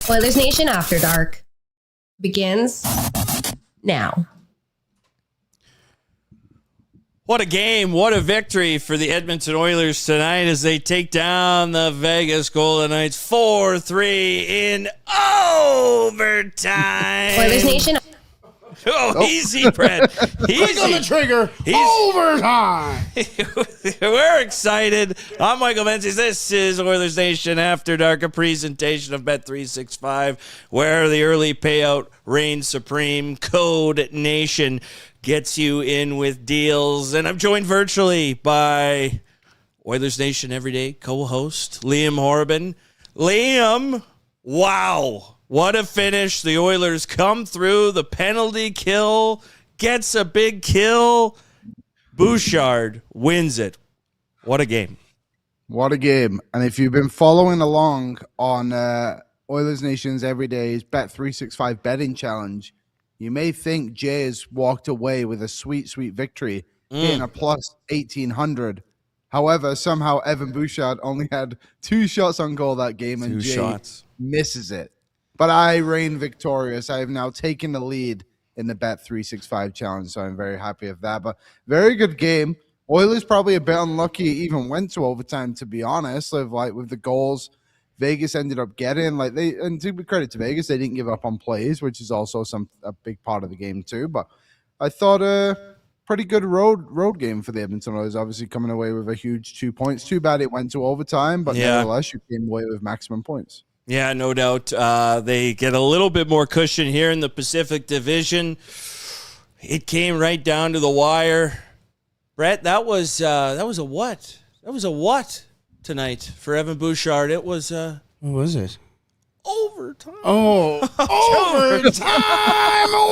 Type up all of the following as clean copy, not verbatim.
Oilers Nation After Dark begins now. What a game. What a victory for the Edmonton Oilers tonight as they take down the Vegas Golden Knights 4-3 in overtime. Oilers Nation. Oh, easy, Brett. Click on the trigger. Overtime. We're excited. I'm Michael Menzies. This is Oilers Nation After Dark, a presentation of Bet365, where the early payout reigns supreme. Code Nation gets you in with deals. And I'm joined virtually by Oilers Nation Everyday co-host Liam Horban. Liam, wow. What a finish. The Oilers come through. The penalty kill gets a big kill. Bouchard wins it. What a game. What a game. And if you've been following along on Oilers Nation's Everyday's Bet365 betting challenge, you may think Jay has walked away with a sweet, sweet victory, getting a plus 1,800. However, somehow Evan Bouchard only had 2 shots on goal that game, and Jay misses it. But I reign victorious. I have now taken the lead in the Bet365 challenge, so I'm very happy with that. But very good game. Oilers probably a bit unlucky it even went to overtime, to be honest. With the goals Vegas ended up getting, and to be credit to Vegas, they didn't give up on plays, which is also a big part of the game too. But I thought pretty good road game for the Edmonton Oilers, obviously coming away with a huge 2 points. Too bad it went to overtime, but nevertheless, you came away with maximum points. Yeah, no doubt. They get a little bit more cushion here in the Pacific Division. It came right down to the wire. Brett, that was a what? That was a what tonight for Evan Bouchard? It was What was it? Overtime. Oh, overtime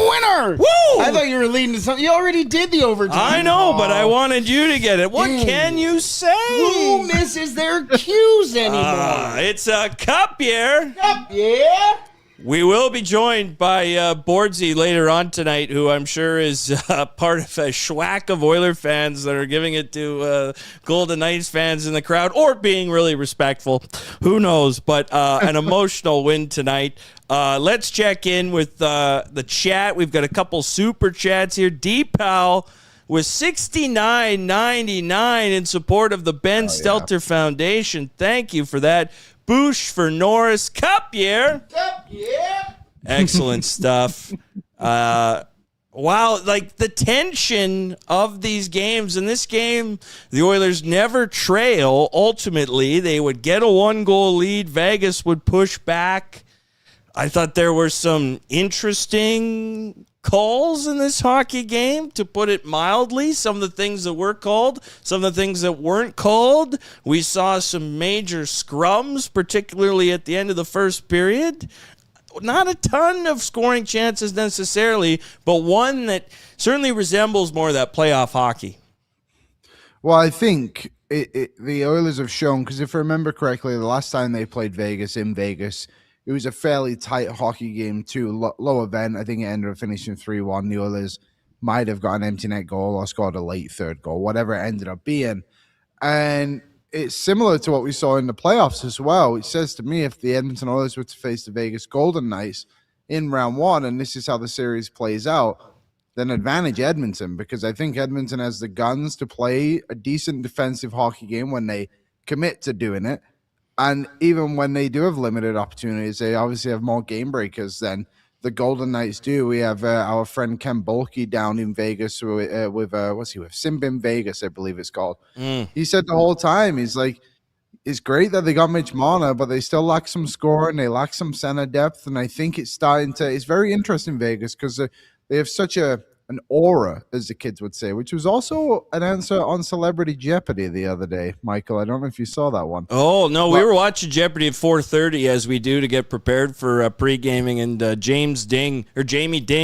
winner! Woo! I thought you were leading to something. You already did the overtime. I know, but I wanted you to get it. What can you say? Who misses their cues anymore? It's a cup year. Cup, yeah. We will be joined by Bordzy later on tonight, who I'm sure is part of a schwack of Oiler fans that are giving it to Golden Knights fans in the crowd, or being really respectful. Who knows? But an emotional win tonight. Let's check in with the chat. We've got a couple super chats here. D-Pal with $69.99 in support of the Ben Stelter Foundation. Thank you for that. Boosh for Norris. Cup year. Cup, yeah. Excellent stuff. Wow, the tension of these games. In this game, the Oilers never trail. Ultimately, they would get a 1-goal lead. Vegas would push back. I thought there were some interesting calls in this hockey game, to put it mildly. Some of the things that were called, some of the things that weren't called. We saw some major scrums, particularly at the end of the first period. Not a ton of scoring chances necessarily, but one that certainly resembles more of that playoff hockey. Well, I think the Oilers have shown, because if I remember correctly, the last time they played Vegas in Vegas, it was a fairly tight hockey game too, low event. I think it ended up finishing 3-1. The Oilers might have got an empty net goal or scored a late third goal, whatever it ended up being. And it's similar to what we saw in the playoffs as well. It says to me, if the Edmonton Oilers were to face the Vegas Golden Knights in round 1, and this is how the series plays out, then advantage Edmonton, because I think Edmonton has the guns to play a decent defensive hockey game when they commit to doing it. And even when they do have limited opportunities, they obviously have more game breakers than the Golden Knights do. We have our friend Ken Bulkey down in Vegas with Simbin Vegas, I believe it's called. He said the whole time, he's like, it's great that they got Mitch Marner, but they still lack some scoring. They lack some center depth. And I think it's very interesting, Vegas, because they have such an aura, as the kids would say, which was also an answer on Celebrity Jeopardy the other day. Michael, I don't know if you saw that one. Oh, no, we were watching Jeopardy at 4:30 as we do to get prepared for pre-gaming, and Jamie Ding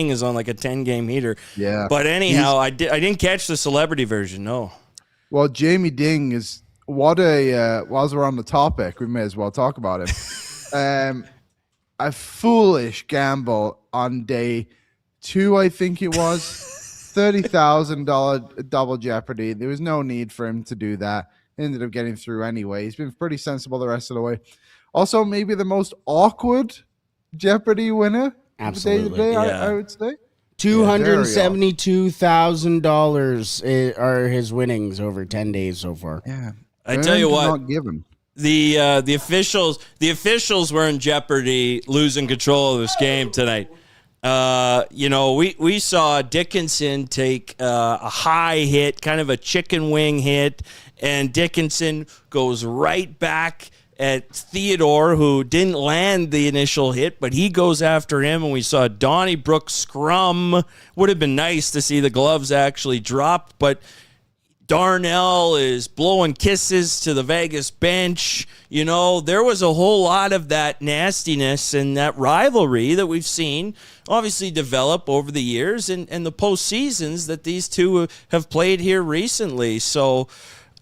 is on like a 10-game heater. Yeah. But anyhow, I didn't catch the celebrity version, no. Well, Jamie Ding is whilst we're on the topic, we may as well talk about it. A foolish gamble on day 2, I think it was, $30,000 double jeopardy. There was no need for him to do that. He ended up getting through anyway. He's been pretty sensible the rest of the way. Also, maybe the most awkward Jeopardy winner. Absolutely. Day, Yeah. I would say. $272,000 are his winnings over 10 days so far. Yeah. I tell you Earned, what, not given. the officials were in jeopardy losing control of this game tonight. We saw Dickinson take a high hit, kind of a chicken wing hit, and Dickinson goes right back at Theodore, who didn't land the initial hit, but he goes after him, and we saw Donnybrook scrum. Would have been nice to see the gloves actually dropped, but Darnell is blowing kisses to the Vegas bench. There was a whole lot of that nastiness and that rivalry that we've seen obviously develop over the years and the postseasons that these two have played here recently. So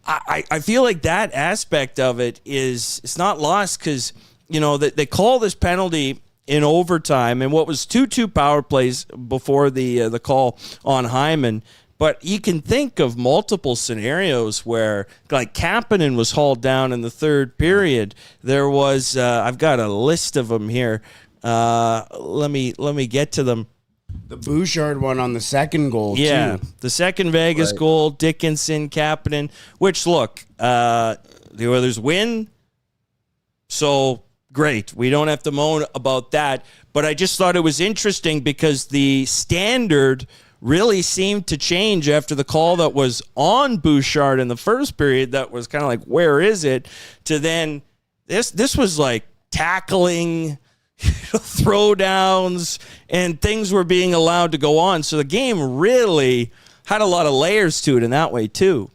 I feel like that aspect of it it's not lost because, they call this penalty in overtime and what was 2-2 power plays before the call on Hyman. But you can think of multiple scenarios where, like, Kapanen was hauled down in the third period. There was, I've got a list of them here. Let me get to them. The Bouchard one on the second goal, Yeah, too. the second Vegas goal, Dickinson, Kapanen, which, look, the Oilers win, so great. We don't have to moan about that. But I just thought it was interesting because the standard really seemed to change after the call that was on Bouchard in the first period that was kind of like, where is it? To then, this was like tackling, throwdowns, and things were being allowed to go on. So the game really had a lot of layers to it in that way too.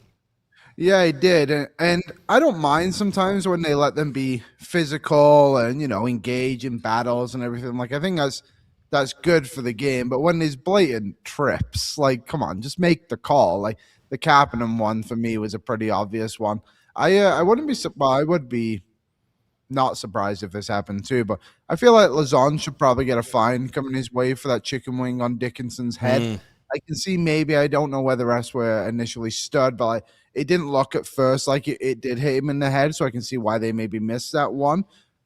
Yeah, it did. And I don't mind sometimes when they let them be physical and, engage in battles and everything. Like, I think that's good for the game. But when there's blatant trips, like, come on, just make the call. Like, the Kapanen one for me was a pretty obvious one. I wouldn't be surprised. I would be not surprised if this happened too, but I feel like Lazon should probably get a fine coming his way for that chicken wing on Dickinson's head. I can see maybe, I don't know where the rest were initially stood, but it didn't look at first like it did hit him in the head, so I can see why they maybe missed that one.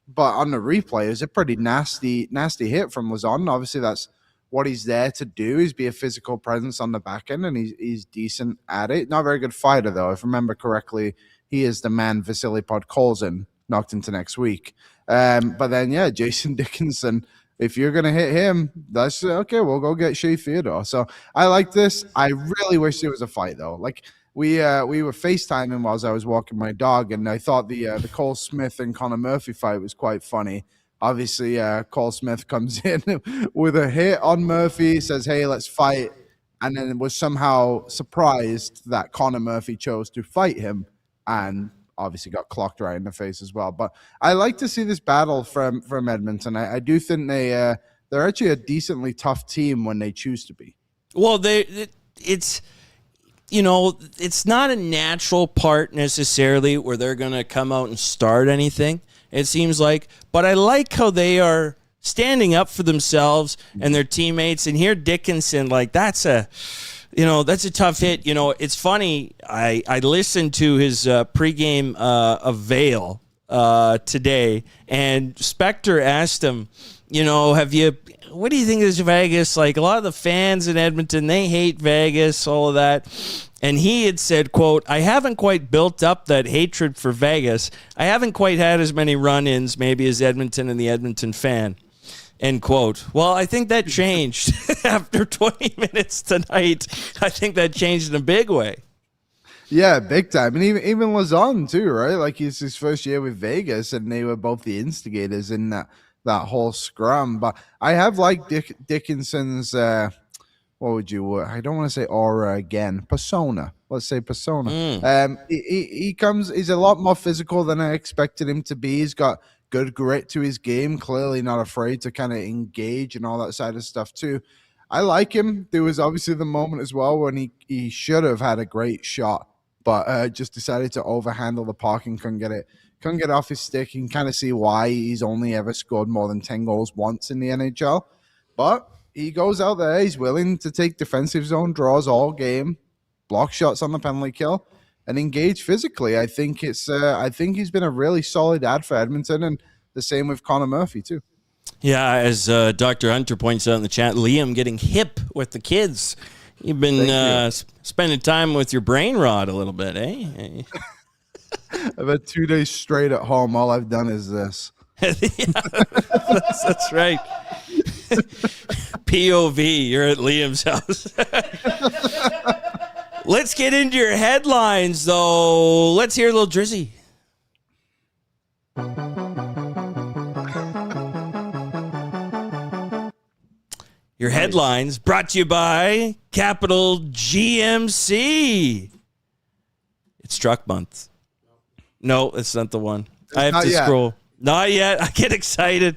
But on the replay, it was a pretty nasty hit from Lazon. Obviously, that's what he's there to do, is be a physical presence on the back end, and he's decent at it. Not a very good fighter, though. If I remember correctly, he is the man Vasily Podkolzin knocked into next week. But then, yeah, Jason Dickinson, if you're going to hit him, that's okay. We'll go get Shea Theodore. So I like this. I really wish there was a fight, though. Like, we were FaceTiming while I was walking my dog, and I thought the Cole Smith and Connor Murphy fight was quite funny. Obviously, Cole Smith comes in with a hit on Murphy, says, hey, let's fight, and then was somehow surprised that Connor Murphy chose to fight him, and obviously got clocked right in the face as well. But I like to see this battle from Edmonton. I do think they're actually a decently tough team when they choose to be. Well, it's not a natural part necessarily where they're going to come out and start anything, it seems like. But I like how they are standing up for themselves and their teammates. And here Dickinson, like, that's a tough hit. It's funny. I listened to his pregame avail today, and Spector asked him, what do you think of Vegas? Like, a lot of the fans in Edmonton, they hate Vegas, all of that. And he had said, quote, I haven't quite built up that hatred for Vegas. I haven't quite had as many run-ins maybe as Edmonton and the Edmonton fan. End quote. Well, I think that changed after 20 minutes tonight. I think that changed in a big way. Yeah, big time. And even Lazon too, right? Like, he's his first year with Vegas, and they were both the instigators in that whole scrum. But I have liked Dickinson's, I don't want to say aura again, persona. Let's say persona. He's a lot more physical than I expected him to be. He's got good grit to his game, clearly not afraid to kind of engage and all that side of stuff too. I like him. There was obviously the moment as well when he should have had a great shot, but just decided to overhandle the puck and couldn't get off his stick. You can kind of see why he's only ever scored more than 10 goals once in the NHL. But he goes out there, he's willing to take defensive zone draws all game, block shots on the penalty kill, and engage physically. I think he's been a really solid ad for Edmonton, and the same with Connor Murphy too. Yeah, as Dr. Hunter points out in the chat, Liam getting hip with the kids. You've been spending time with your brain rot a little bit, eh? I've had 2 days straight at home. All I've done is this. Yeah, that's right. POV, you're at Liam's house. Let's get into your headlines, though. Let's hear a little Drizzy. Your headlines brought to you by Capital GMC. It's truck month. No, it's not the one. I have to scroll. Not yet. I get excited.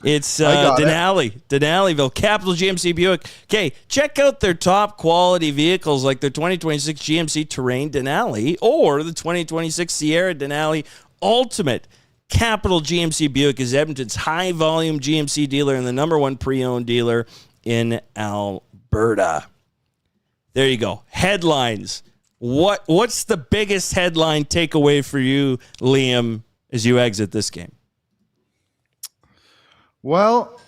It's Denali'ville, Capital GMC Buick. Okay, check out their top quality vehicles like their 2026 GMC Terrain Denali or the 2026 Sierra Denali Ultimate. Capital GMC Buick is Edmonton's high-volume GMC dealer and the #1 pre-owned dealer in Alberta. There you go. Headlines. What's the biggest headline takeaway for you, Liam, as you exit this game? Well,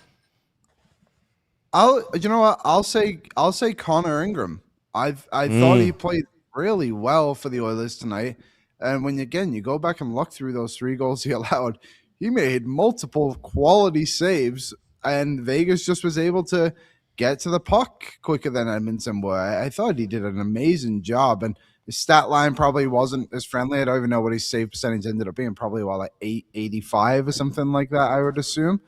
I'll say Connor Ingram. I thought he played really well for the Oilers tonight. And when you go back and look through those 3 goals he allowed, he made multiple quality saves, and Vegas just was able to get to the puck quicker than Edmonton were. I thought he did an amazing job, and his stat line probably wasn't as friendly. I don't even know what his save percentage ended up being. Probably like 885 or something like that, I would assume.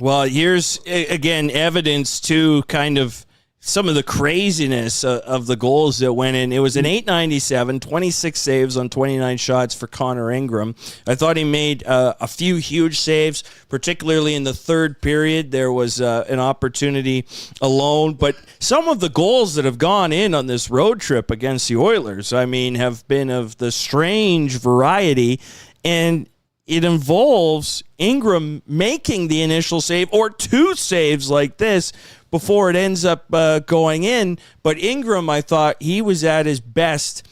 Well, here's, again, evidence to kind of some of the craziness of the goals that went in. It was an .897, 26 saves on 29 shots for Connor Ingram. I thought he made a few huge saves, particularly in the third period. There was an opportunity alone. But some of the goals that have gone in on this road trip against the Oilers, I mean, have been of the strange variety. And it involves Ingram making the initial save or 2 saves like this before it ends up going in. But Ingram, I thought he was at his best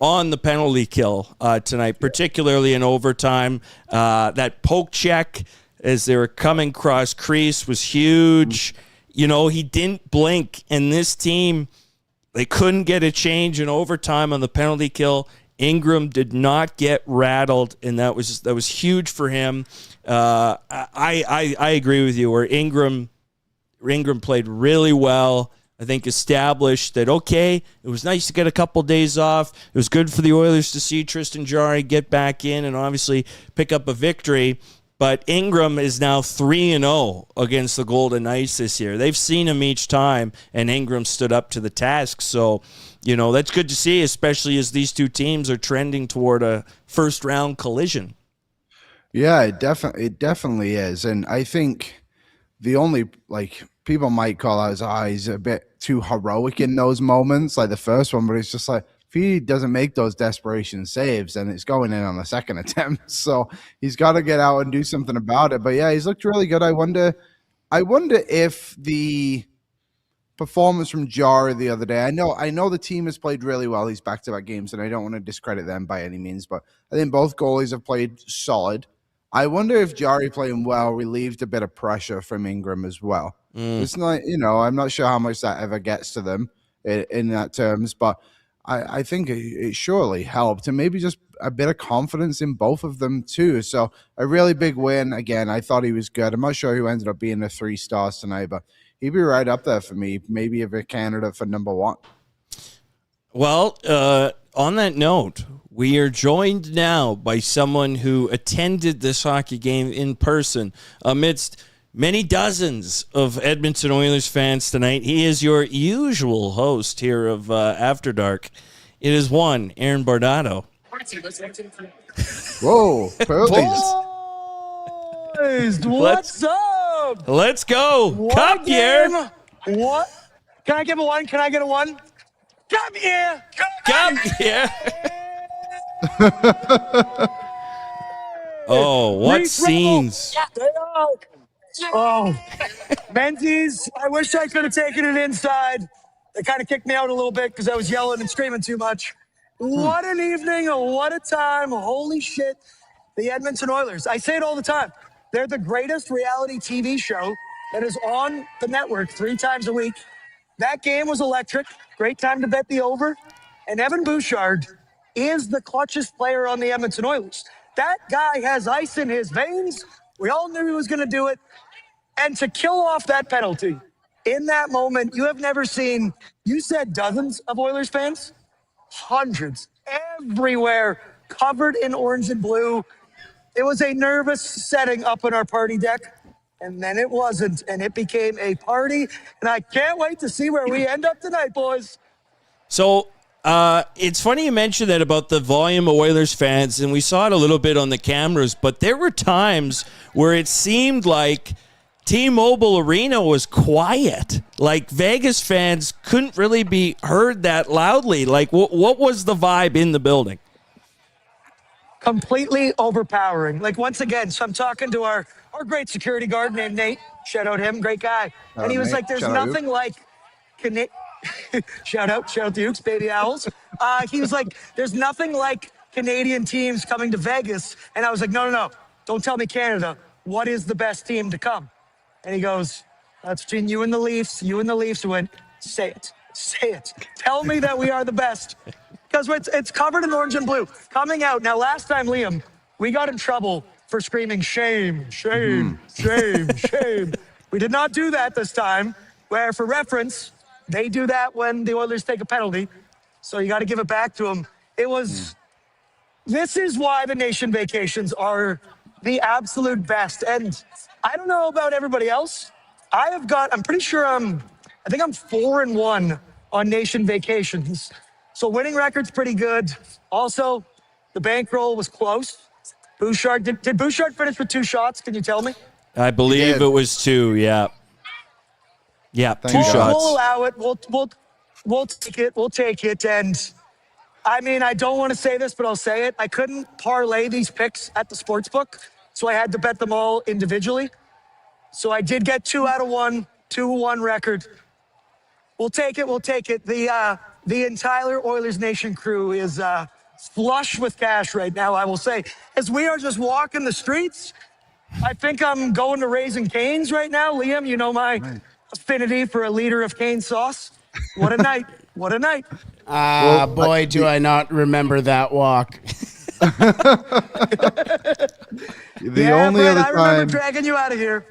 on the penalty kill tonight, particularly in overtime. That poke check as they were coming across crease was huge. You know, he didn't blink, and this team, they couldn't get a change in overtime on the penalty kill. Ingram did not get rattled, and that was huge for him. I agree with you, where Ingram played really well. I think established that, okay, it was nice to get a couple days off. It was good for the Oilers to see Tristan Jarry get back in and obviously pick up a victory. But Ingram is now 3-0 against the Golden Knights this year. They've seen him each time, and Ingram stood up to the task. So, you know, that's good to see, especially as these two teams are trending toward a first-round collision. Yeah, it definitely is. And I think the only, people might call out he's a bit too heroic in those moments, like the first one, but it's just like, if he doesn't make those desperation saves, then it's going in on the second attempt. So he's got to get out and do something about it. But yeah, he's looked really good. I wonder if the performance from Jarry the other day, I know the team has played really well these back-to-back games, and I don't want to discredit them by any means, but I think both goalies have played solid. I wonder if Jarry playing well relieved a bit of pressure from Ingram as well. It's not, I'm not sure how much that ever gets to them in that terms, but I think it surely helped, and maybe just a bit of confidence in both of them too. So a really big win. Again, I thought he was good. I'm not sure who ended up being the 3 stars tonight, but he'd be right up there for me, maybe a candidate for #1. Well, on that note, we are joined now by someone who attended this hockey game in person amidst many dozens of Edmonton Oilers fans tonight. He is your usual host here of After Dark. It is one, Aaron Bordado. Whoa, Boys, what's up? Let's go. Cup here. What? Can I give a 1? Can I get a 1? Cup here. Cup here. Oh, what scenes. Oh, Menzies, I wish I could have taken it inside. They kind of kicked me out a little bit because I was yelling and screaming too much. What an evening, what a time, holy shit. The Edmonton Oilers. I say it all the time. They're the greatest reality TV show that is on the network 3 times a week. That game was electric. Great time to bet the over. And Evan Bouchard is the clutchest player on the Edmonton Oilers. That guy has ice in his veins. We all knew he was going to do it. And to kill off that penalty in that moment, you have never seen, you said dozens of Oilers fans? Hundreds, everywhere, covered in orange and blue. It was a nervous setting up in our party deck, and then it wasn't, and it became a party, and I can't wait to see where we end up tonight, boys. So it's funny you mentioned that about the volume of Oilers fans, and we saw it a little bit on the cameras, but there were times where it seemed like T-Mobile Arena was quiet. Like Vegas fans couldn't really be heard that loudly. Like what was the vibe in the building? Completely overpowering. Like, once again, so I'm talking to our great security guard named Nate. Shout out him, great guy. And he was Nate. like, there's Shout out nothing like shout out Dukes, baby owls. He was like, there's nothing like Canadian teams coming to Vegas. And I was like, no, don't tell me Canada. What is the best team to come? And he goes, that's between you and the Leafs. You and the Leafs. Went, say it. Tell me that we are the best. Because it's covered in orange and blue. Coming out. Now, last time, Liam, we got in trouble for screaming, shame, shame, shame, shame. We did not do that this time, where, for reference, they do that when the Oilers take a penalty. So you got to give it back to them. It was, this is why the nation vacations are the absolute best. And I don't know about everybody else. I'm pretty sure I think I'm 4-1 on nation vacations. So winning record's pretty good. Also, the bankroll was close. Bouchard, did Bouchard finish with 2 shots? Can you tell me? I believe it was 2, yeah. Yeah, 2 Thank shots. God. We'll allow it. We'll take it. We'll take it. And I mean, I don't want to say this, but I'll say it. I couldn't parlay these picks at the sports book, so I had to bet them all individually. So I did get 2 out of 1, 2-1 record. We'll take it. We'll take it. The entire Oilers Nation crew is flush with cash right now, I will say. As we are just walking the streets, I think I'm going to Raising Cane's right now. Liam, you know my affinity for a liter of cane sauce. What a night. What a night. Boy, do I not remember that walk. I remember dragging you out of here.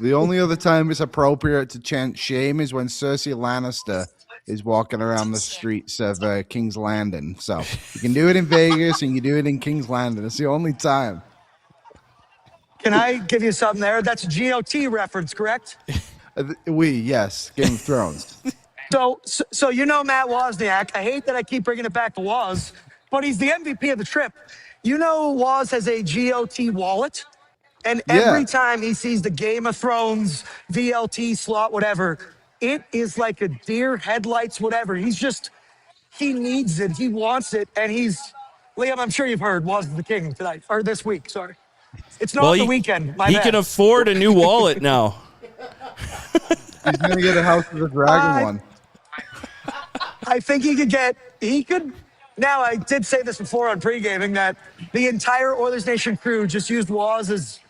The only other time it's appropriate to chant shame is when Cersei Lannister is walking around the streets of King's Landing. So you can do it in Vegas and you do it in King's Landing. It's the only time. Can I give you something there? That's a GOT reference, correct? Yes, Game of Thrones. So you know Matt Wozniak. I hate that I keep bringing it back to Woz, but he's the MVP of the trip. You know Woz has a GOT wallet, and every time he sees the Game of Thrones, VLT slot, whatever, it is like a deer headlights, whatever. He needs it. He wants it, and Liam, I'm sure you've heard Woz is the king tonight, or this week, sorry. It's not the weekend. He can afford a new wallet now. He's going to get a House of the Dragon one. I think now I did say this before on pre-gaming that the entire Oilers Nation crew just used Woz as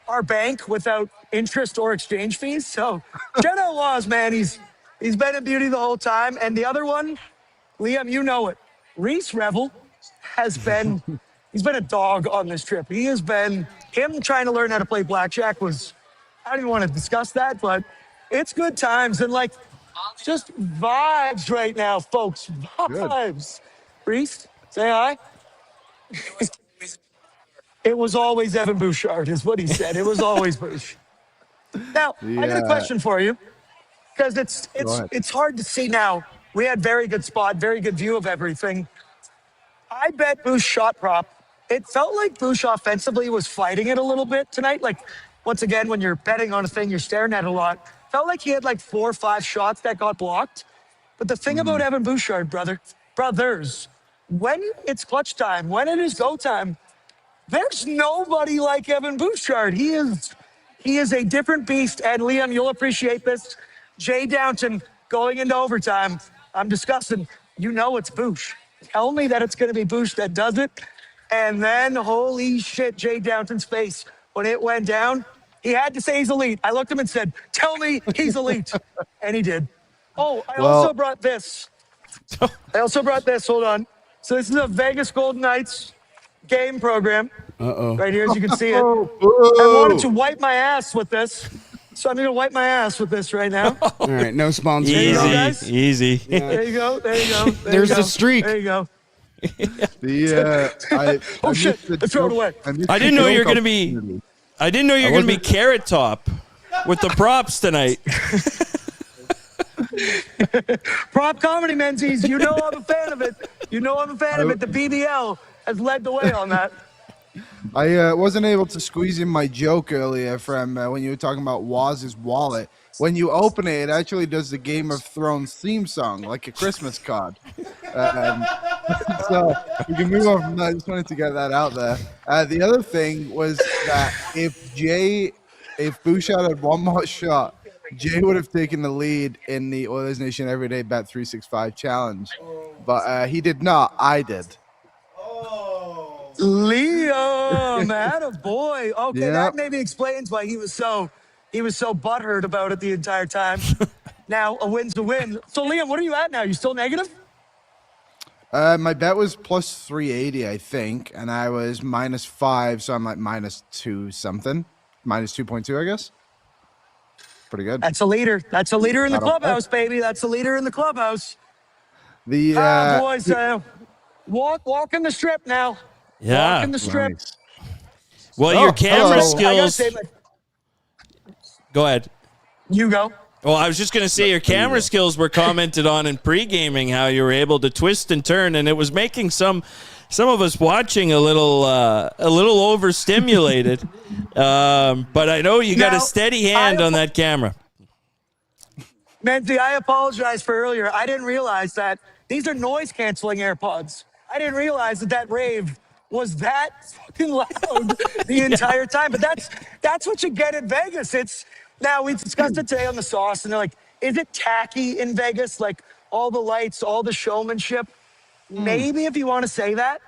our bank without interest or exchange fees. So shout out Woz, man. He's been a beauty the whole time. And the other one, Liam, you know it. Reese Revel he's been a dog on this trip. Him trying to learn how to play blackjack I don't even want to discuss that, but it's good times and just vibes right now, folks. Vibes. Reese, say hi. It was always Evan Bouchard, is what he said. It was always Bouch. Now, I got a question for you, because it's hard to see now. We had very good spot, very good view of everything. I bet Bouch shot prop. It felt like Bouch offensively was fighting it a little bit tonight. Once again, when you're betting on a thing, you're staring at it a lot. Felt like he had 4 or 5 shots that got blocked. But the thing about Evan Bouchard, brothers, when it's clutch time, when it is go time, there's nobody like Evan Bouchard. He is a different beast. And Liam, you'll appreciate this. Jay Downton going into overtime. I'm discussing. You know it's Bouch. Tell me that it's going to be Bouch that does it. And then, holy shit, Jay Downton's face when it went down. He had to say he's elite. I looked at him and said, "Tell me he's elite," and he did. Oh, I Well- also brought this. Hold on. So this is a Vegas Golden Knights game program. Right here, as you can see it. Oh, I wanted to boo. wipe my ass with this, so I'm gonna wipe my ass with this right now. All right, no sponsor. you go, Easy, guys. easy. There you go. There's the streak. There you go. Oh shit, let's throw it away. I didn't know you were gonna be. I didn't know you were gonna be Carrot Top with the props tonight. Prop comedy, Menzies. You know I'm a fan of it. The BBL has led the way on that. I wasn't able to squeeze in my joke earlier from when you were talking about Waz's wallet. When you open it, it actually does the Game of Thrones theme song, like a Christmas card. So we can move on from that. I just wanted to get that out there. The other thing was that if Bouchard had one more shot, Jay would have taken the lead in the Oilers Nation Everyday Bet 365 challenge. But he did not. I did. Liam, attaboy. Okay, Yep. that maybe explains why he was so butthurt about it the entire time. Now a win's a win. So Liam, what are you at now? You still negative? My bet was plus 380, I think, and I was -5, so I'm like -2 something, -2.2, I guess. Pretty good. That's a leader. That's a leader in the Not a bad. clubhouse, baby. That's a leader in the clubhouse. The Boys, walk in the strip now. Yeah. Walk in the strip. nice. Well, Oh, your camera hello. I gotta skills. say, Go ahead. you go. Well, I was just going to say your camera skills were commented on in pre-gaming, how you were able to twist and turn, and it was making some of us watching a little overstimulated. But I know you got Now, a steady hand on that camera. Menzie, I apologize for earlier. I didn't realize that these are noise-canceling AirPods. I didn't realize that rave was that fucking loud the entire time. But that's what you get in Vegas. Now we discussed it today on the sauce, and they're like, is it tacky in Vegas? Like all the lights, all the showmanship? Maybe if you want to say that.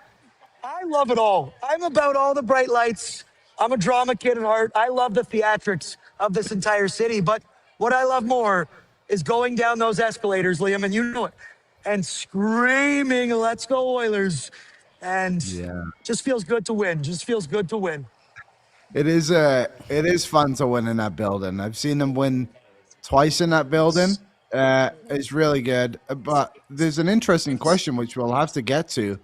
I love it all. I'm about all the bright lights. I'm a drama kid at heart. I love the theatrics of this entire city. But what I love more is going down those escalators, Liam, and you know it, and screaming, "Let's go Oilers." And just feels good to win. It is fun to win in that building. I've seen them win twice in that building. It's really good. But there's an interesting question which we'll have to get to.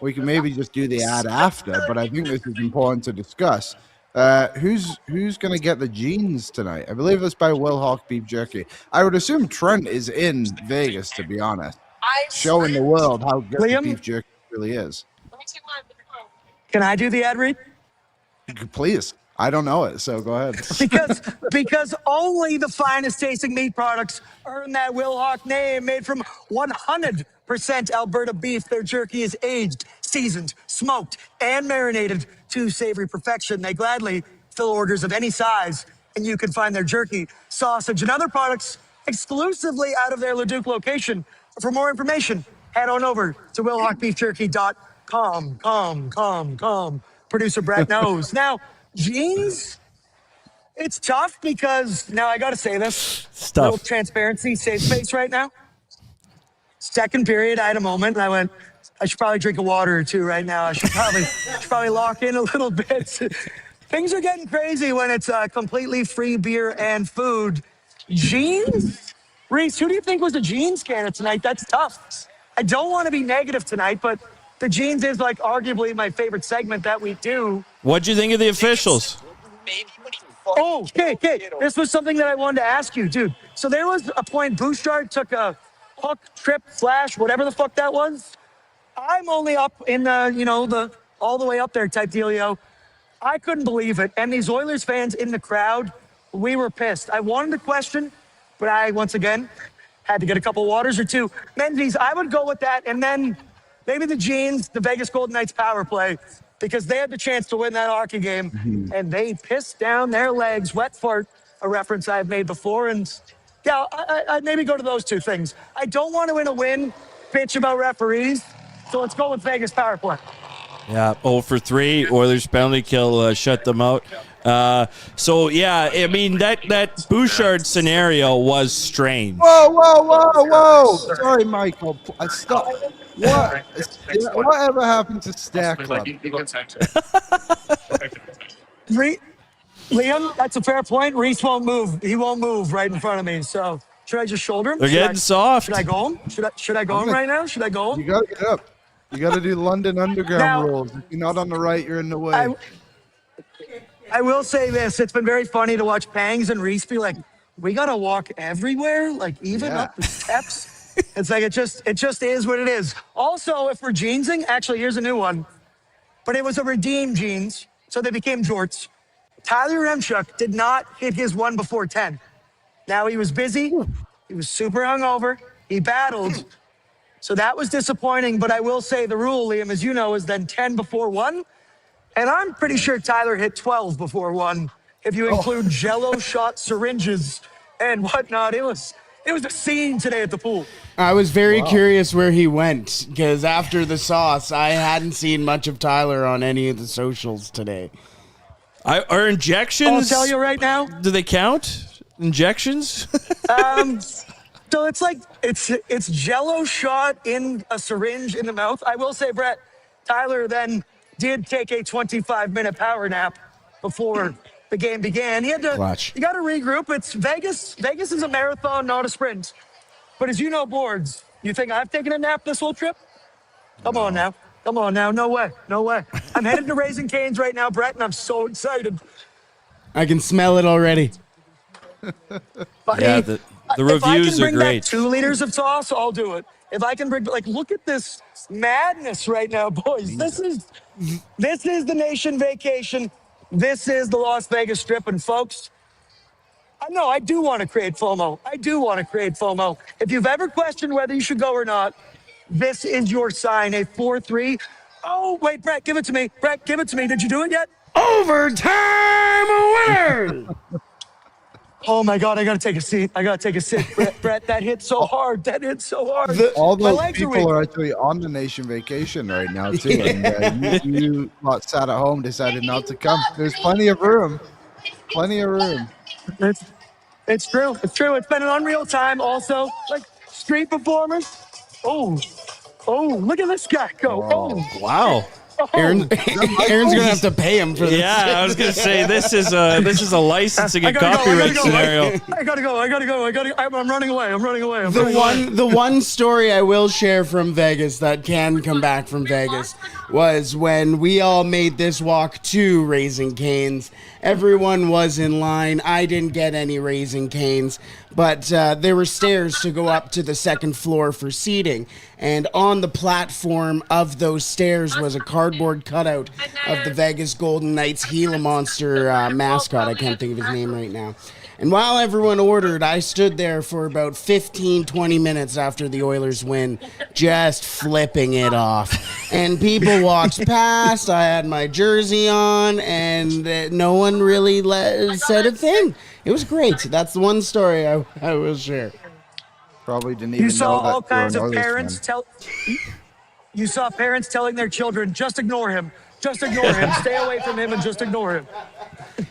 We can maybe just do the ad after, but I think this is important to discuss. Who's going to get the jeans tonight? I believe it's by Will Hawk Beef Jerky. I would assume Trent is in Vegas, to be honest, showing the world how good Liam? the beef jerky really is. Can I do the ad read? Please. I don't know it, so go ahead. Because only the finest tasting meat products earn that Will Hawk name, made from 100% Alberta beef. Their jerky is aged, seasoned, smoked, and marinated to savory perfection. They gladly fill orders of any size, and you can find their jerky, sausage, and other products exclusively out of their Leduc location. For more information, head on over to willhawkbeefjerky.com. Producer Brett knows. Now, jeans, it's tough because now I got to say this. Stuff. Little transparency, safe space right now. Second period, I had a moment and I went, I should probably drink a water or two right now. I should probably lock in a little bit. Things are getting crazy when it's completely free beer and food. Jeans? Reese, who do you think was the jeans cannon tonight? That's tough. I don't want to be negative tonight, but the jeans is like arguably my favorite segment that we do. What'd you think of the officials? Oh, okay. This was something that I wanted to ask you, dude. So there was a point Bouchard took a hook, trip, flash, whatever the fuck that was. I'm only up in the all the way up there type dealio. I couldn't believe it. And these Oilers fans in the crowd, we were pissed. I wanted to question, but I, once again, had to get a couple waters or two. Menzies, I would go with that. And then maybe the jeans, the Vegas Golden Knights power play, because they had the chance to win that hockey game, and they pissed down their legs. Wet fart, a reference I've made before. And yeah, I'd maybe go to those two things. I don't want to win a win, bitch about referees, so let's go with Vegas power play. Yeah, 0 for 3. Oilers penalty kill shut them out. So yeah, I mean that Bouchard scenario was strange. Whoa! Sorry, Michael. Stop. What? Whatever happened to Stair Club? Liam, that's a fair point. Reese won't move. He won't move right in front of me. So should I just shoulder him? They're getting soft. Should I go him? Should I go him right now? Should I go him? You gotta get up. You gotta do London Underground Now- rules. If you're not on the right, you're in the way. I will say this. It's been very funny to watch Pangs and Reese be like, we got to walk everywhere, like even Yeah. up the steps. It's like, it just is what it is. Also, if we're jeansing, actually, here's a new one. But it was a redeemed jeans, so they became jorts. Tyler Remchuk did not hit his one before 10. Now he was busy. He was super hungover. He battled. So that was disappointing. But I will say the rule, Liam, as you know, is then 10 before 1. And I'm pretty sure Tyler hit 12 before 1. If you include Jello shot syringes and whatnot, it was a scene today at the pool. I was very curious where he went because after the sauce, I hadn't seen much of Tyler on any of the socials today. Are injections? I'll tell you right now. Do they count? Injections? So it's like it's Jello shot in a syringe in the mouth. I will say, Brett, Tyler then did take a 25-minute power nap before the game began. He had to. Clutch. You got to regroup. It's Vegas. Vegas is a marathon, not a sprint. But as you know, Boards, you think I've taken a nap this whole trip? Come on now. No way. I'm headed to Raising Cane's right now, Brett, and I'm so excited. I can smell it already. Buddy, Yeah, the if I reviews can are bring great. back 2 liters of sauce, I'll do it. If I can bring, look at this madness right now, boys. This is the nation vacation. This is the Las Vegas Strip, and folks, I know I do want to create FOMO. If you've ever questioned whether you should go or not, this is your sign. A 4-3. Oh wait, Brett, give it to me. Did you do it yet? Overtime winner! Oh my God, I gotta take a seat. Brett, that hit so hard. All My those legs are people weak. are actually on the nation vacation right now too. And you lot sat at home, decided not to come. There's plenty of room. It's true. It's been an unreal time. Also, like street performers. Oh, look at this guy go. Wow. Aaron's gonna have to pay him for this. Yeah, I was gonna say this is a licensing and copyright scenario. I gotta go. I'm running away. The one story I will share from Vegas that can come back from Vegas was when we all made this walk to Raising Cane's. Everyone was in line. I didn't get any Raising Cane's, but there were stairs to go up to the second floor for seating. And on the platform of those stairs was a cardboard cutout of the Vegas Golden Knights Gila Monster mascot. I can't think of his name right now. And while everyone ordered, I stood there for about 15, 20 minutes after the Oilers win, just flipping it off. And people walked past, I had my jersey on, and no one really said a thing. It was great. That's the one story I will share. Probably didn't even You saw know that all kinds you were of an Oilers parents fan. You saw parents telling their children, just ignore him. Stay away from him and just ignore him.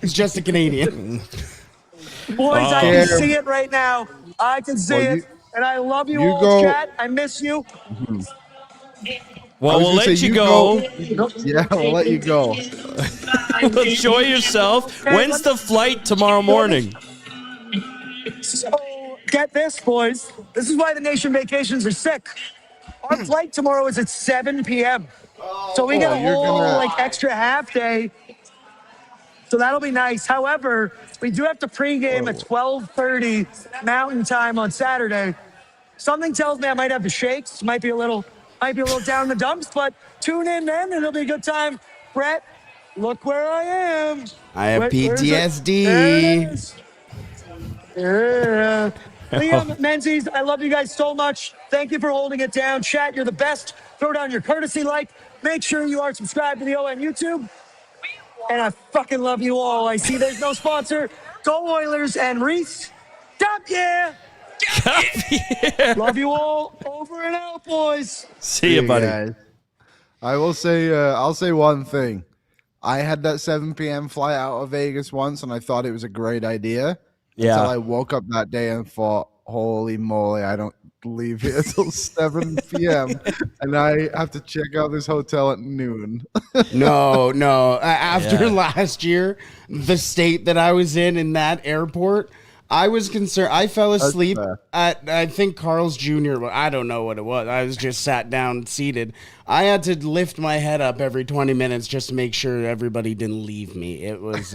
He's just a Canadian. Boys, I can see it right now. I can see Well, it. And I love you you all, go- chat. I miss you. Well, I was we'll gonna say, let you go. Yeah, we'll let you go. Enjoy yourself. When's the flight tomorrow morning? So get this, boys. This is why the nation vacations are sick. Our flight tomorrow is at 7 p.m. So we get a you're whole gonna- extra half day. So that'll be nice. However, we do have to pregame at 12:30 Mountain Time on Saturday. Something tells me I might have the shakes. Might be a little down in the dumps, but tune in then and it'll be a good time. Brett, look where I am. I have Where's it? PTSD. There it is. Yeah. Liam, Menzies, I love you guys so much. Thank you for holding it down. Chat, you're the best. Throw down your courtesy like. Make sure you are subscribed to the ON YouTube. And I fucking love you all. I see there's no sponsor. Go Oilers and Reese. Stop, yeah. Love you all. Over and out, boys. See you, buddy. guys. I will say, I'll say one thing. I had that 7 p.m. flight out of Vegas once, and I thought it was a great idea Yeah. until I woke up that day and thought, holy moly, I don't leave here till 7 p.m. and I have to check out this hotel at noon. No. After Yeah. last year, the state that I was in that airport, I was concerned. I fell asleep fair. at, I think, Carl's Jr. I don't know what it was. I was just sat down, seated. I had to lift my head up every 20 minutes just to make sure everybody didn't leave me. It was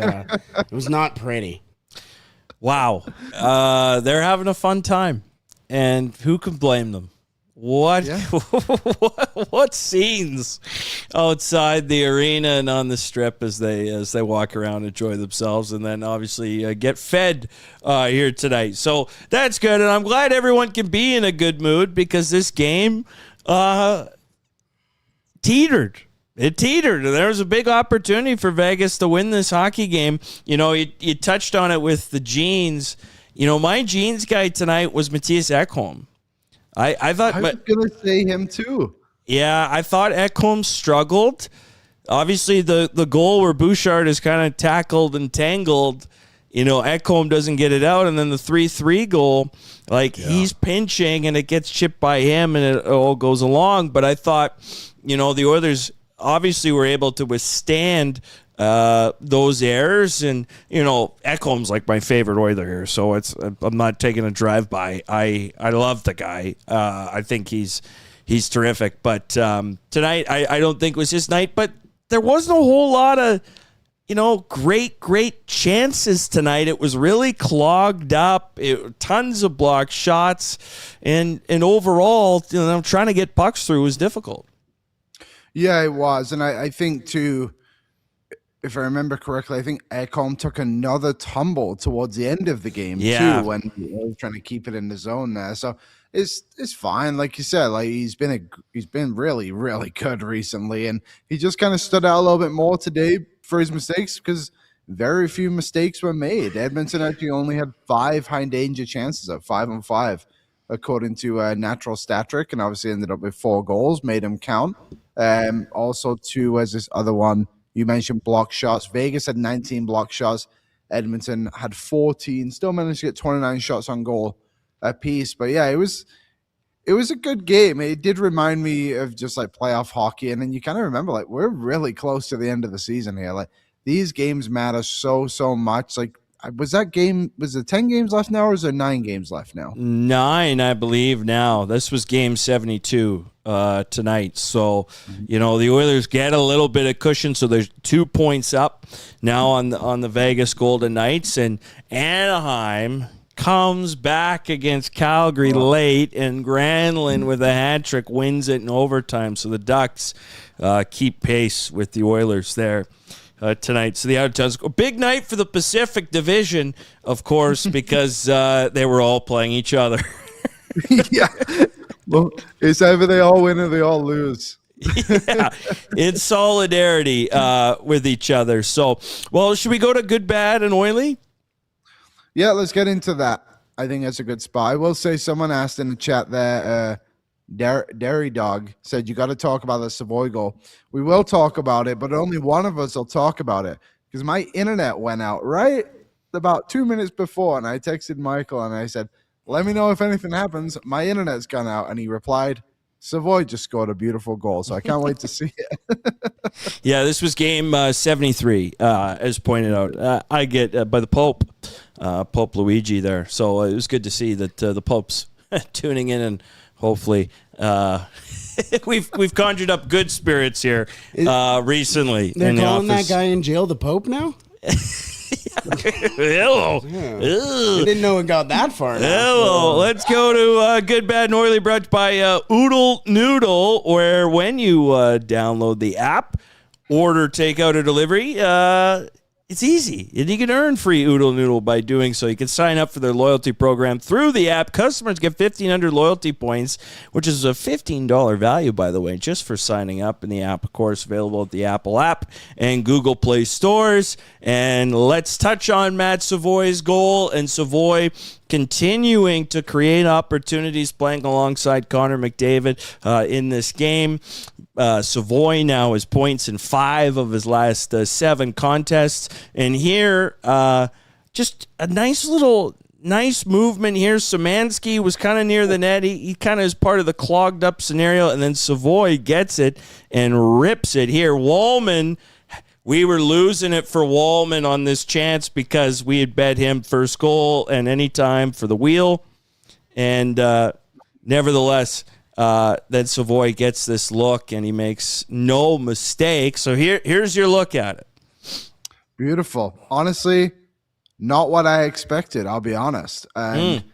not pretty. Wow. They're having a fun time. And who can blame them? What, what scenes outside the arena and on the strip as they walk around, enjoy themselves, and then obviously get fed here tonight. So that's good, and I'm glad everyone can be in a good mood because this game teetered. It teetered. There was a big opportunity for Vegas to win this hockey game. You know, you touched on it with the jeans. You know, my jeans guy tonight was Matthias Ekholm. I thought, I was going to say him too. yeah, I thought Ekholm struggled. Obviously, the goal where Bouchard is kind of tackled and tangled, you know, Ekholm doesn't get it out. And then the 3-3 goal, he's pinching and it gets chipped by him and it all goes along. But I thought, you know, the Oilers obviously were able to withstand those errors, and you know Ekholm's like my favorite Oiler here, so I'm not taking a drive by. I love the guy. I think he's terrific. But tonight I don't think was his night. But there wasn't a whole lot of great chances tonight. It was really clogged up. Tons of block shots, and overall, trying to get pucks through was difficult. Yeah, it was, and I think too. If I remember correctly, I think Ekholm took another tumble towards the end of the game too, when he was trying to keep it in the zone there. So it's fine, like you said. Like he's been really really good recently, and he just kind of stood out a little bit more today for his mistakes because very few mistakes were made. Edmonton actually only had 5 high danger chances at 5-on-5, according to Natural Stat Trick, and obviously ended up with 4 goals, made them count. Also, too, as this other one. You mentioned block shots. Vegas had 19 block shots. Edmonton had 14. Still managed to get 29 shots on goal apiece. But yeah, it was a good game. It did remind me of just like playoff hockey. And then you kind of remember like we're really close to the end of the season here. Like these games matter so much. Like was there 10 games left now or is there 9 games left now? 9, I believe now. This was game 72 tonight. So, you know, the Oilers get a little bit of cushion. So there's 2 points up now on the Vegas Golden Knights, and Anaheim comes back against Calgary late, and Granlund with a hat trick wins it in overtime. So the Ducks keep pace with the Oilers there tonight. So the out-of-towns, a big night for the Pacific Division, of course, because they were all playing each other. Yeah. Well, it's either they all win or they all lose. Yeah, in solidarity with each other. So, well, should we go to good, bad, and oily? Yeah, let's get into that. I think that's a good spot. I will say someone asked in the chat there, Dairy Dog said, you got to talk about the Savoy goal. We will talk about it, but only one of us will talk about it because my internet went out right about 2 minutes before, and I texted Michael and I said, let me know if anything happens. My internet's gone out. And he replied, Savoy just scored a beautiful goal, so I can't wait to see it. Yeah, this was game 73, as pointed out. I get by the Pope Luigi there. So it was good to see that the Pope's tuning in, and hopefully we've conjured up good spirits here recently. They're in the calling office. that guy in jail the Pope now? Hello. Yeah. I didn't know it got that far. Hello. Let's go to Good, Bad, and Oily, brought by Oodle Noodle, where when you download the app, order takeout or delivery, it's easy. And you can earn free Oodle Noodle by doing so. You can sign up for their loyalty program through the app. Customers get 1,500 loyalty points, which is a $15 value, by the way, just for signing up in the app. Of course, available at the Apple app and Google Play stores. And let's touch on Matt Savoy's goal. And Savoy continuing to create opportunities, playing alongside Connor McDavid in this game. Savoy now has points in 5 of his last 7 contests. And here, just a nice movement here. Szymanski was kind of near the net. He kind of is part of the clogged up scenario. And then Savoy gets it and rips it here. Wallman, we were losing it for Wallman on this chance because we had bet him first goal and any time for the wheel. And nevertheless, then Savoy gets this look and he makes no mistake. So here's your look at it. Beautiful. Honestly, not what I expected, I'll be honest. And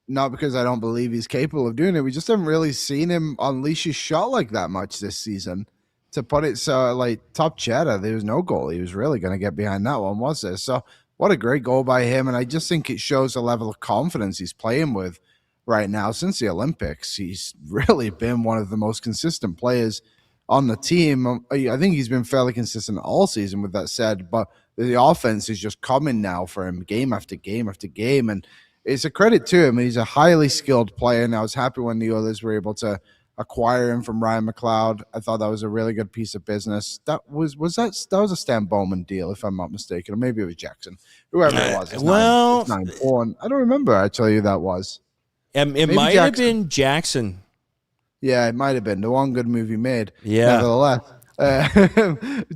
not because I don't believe he's capable of doing it. We just haven't really seen him unleash his shot like that much this season. To put it so, like, top cheddar, there was no goal. He was really going to get behind that one, was there? So what a great goal by him. And I just think it shows the level of confidence he's playing with right now. Since the Olympics, he's really been one of the most consistent players on the team. I think he's been fairly consistent all season, with that said, but the offense is just coming now for him game after game after game. And it's a credit to him. He's a highly skilled player. And I was happy when the Oilers were able to acquire him from Ryan McLeod. I thought that was a really good piece of business. That was a Stan Bowman deal, if I'm not mistaken, or maybe it was Jackson, whoever it was. It's not important. I don't remember actually who that was. It might have been Jackson. Yeah, it might have been the one good movie made. Yeah, nevertheless,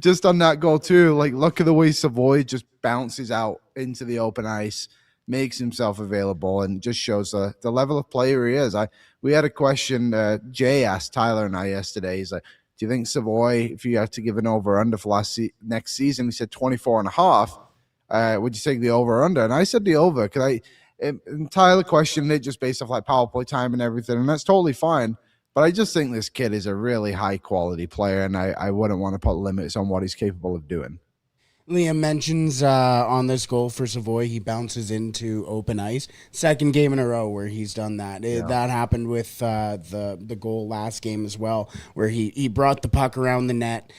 just on that goal too. Like, look at the way Savoy just bounces out into the open ice, makes himself available, and just shows the level of player he is. We had a question. Jay asked Tyler and I yesterday. He's like, do you think Savoy, if you have to give an over-under for next season, he said 24.5, would you take the over-under? And I said the over, because and Tyler questioned it just based off like power play time and everything, and that's totally fine. But I just think this kid is a really high-quality player, and I wouldn't want to put limits on what he's capable of doing. Liam mentions on this goal for Savoy, he bounces into open ice. Second game in a row where he's done that. That happened with the goal last game as well, where he brought the puck around the net,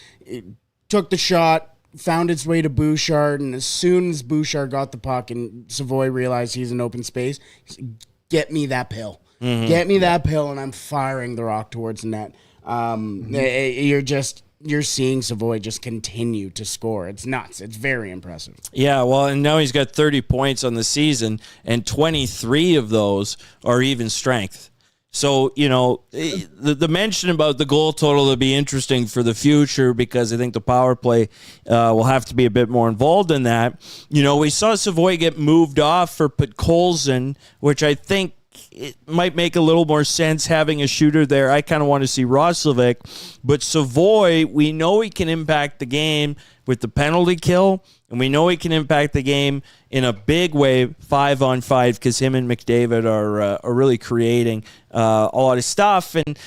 took the shot, found its way to Bouchard, and as soon as Bouchard got the puck and Savoy realized he's in open space, he said, get me that pill. Mm-hmm. Get me that pill, and I'm firing the rock towards the net. You're seeing Savoy just continue to score. It's nuts. It's very impressive. Yeah, well, and now he's got 30 points on the season, and 23 of those are even strength. So, the mention about the goal total will be interesting for the future, because I think the power play will have to be a bit more involved in that. We saw Savoy get moved off for Podkolzin, which I think it might make a little more sense having a shooter there. I kind of want to see Roslovic, but Savoy, we know he can impact the game with the penalty kill, and we know he can impact the game in a big way 5-on-5, because him and McDavid are really creating a lot of stuff. And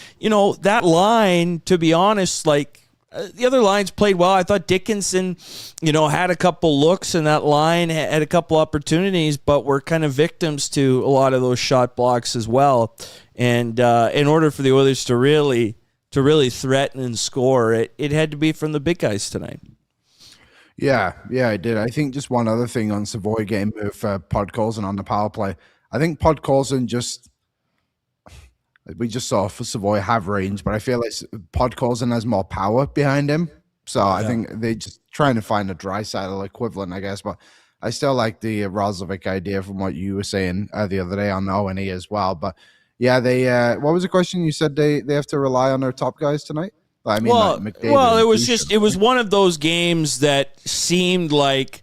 that line, to be honest, the other lines played well. I thought Dickinson, had a couple looks in that line, had a couple opportunities, but were kind of victims to a lot of those shot blocks as well. And in order for the Oilers to really threaten and score, it had to be from the big guys tonight. Yeah, I did. I think just one other thing on Savoy game with Podkolzin on the power play. I think Podkolzin we just saw for Savoy have range, but I feel like Podkolzin has more power behind him. So I think they're just trying to find a Draisaitl equivalent, I guess. But I still like the Roslovic idea from what you were saying the other day on the O&E as well. But yeah, they what was the question? You said they have to rely on their top guys tonight? I mean, McDavid, it was one of those games that seemed like,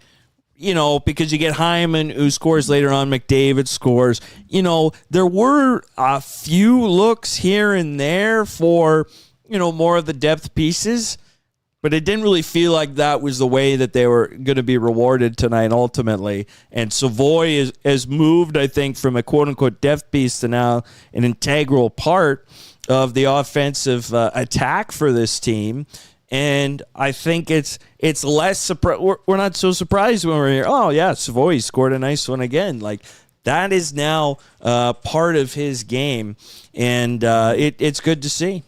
because you get Hyman, who scores later on, McDavid scores. There were a few looks here and there for, more of the depth pieces, but it didn't really feel like that was the way that they were going to be rewarded tonight ultimately. And Savoy has moved, I think, from a quote-unquote depth piece to now an integral part of the offensive attack for this team. And I think it's less surprise. We're not so surprised when we're here. Oh yeah, Savoy scored a nice one again. Like, that is now part of his game, and it's good to see.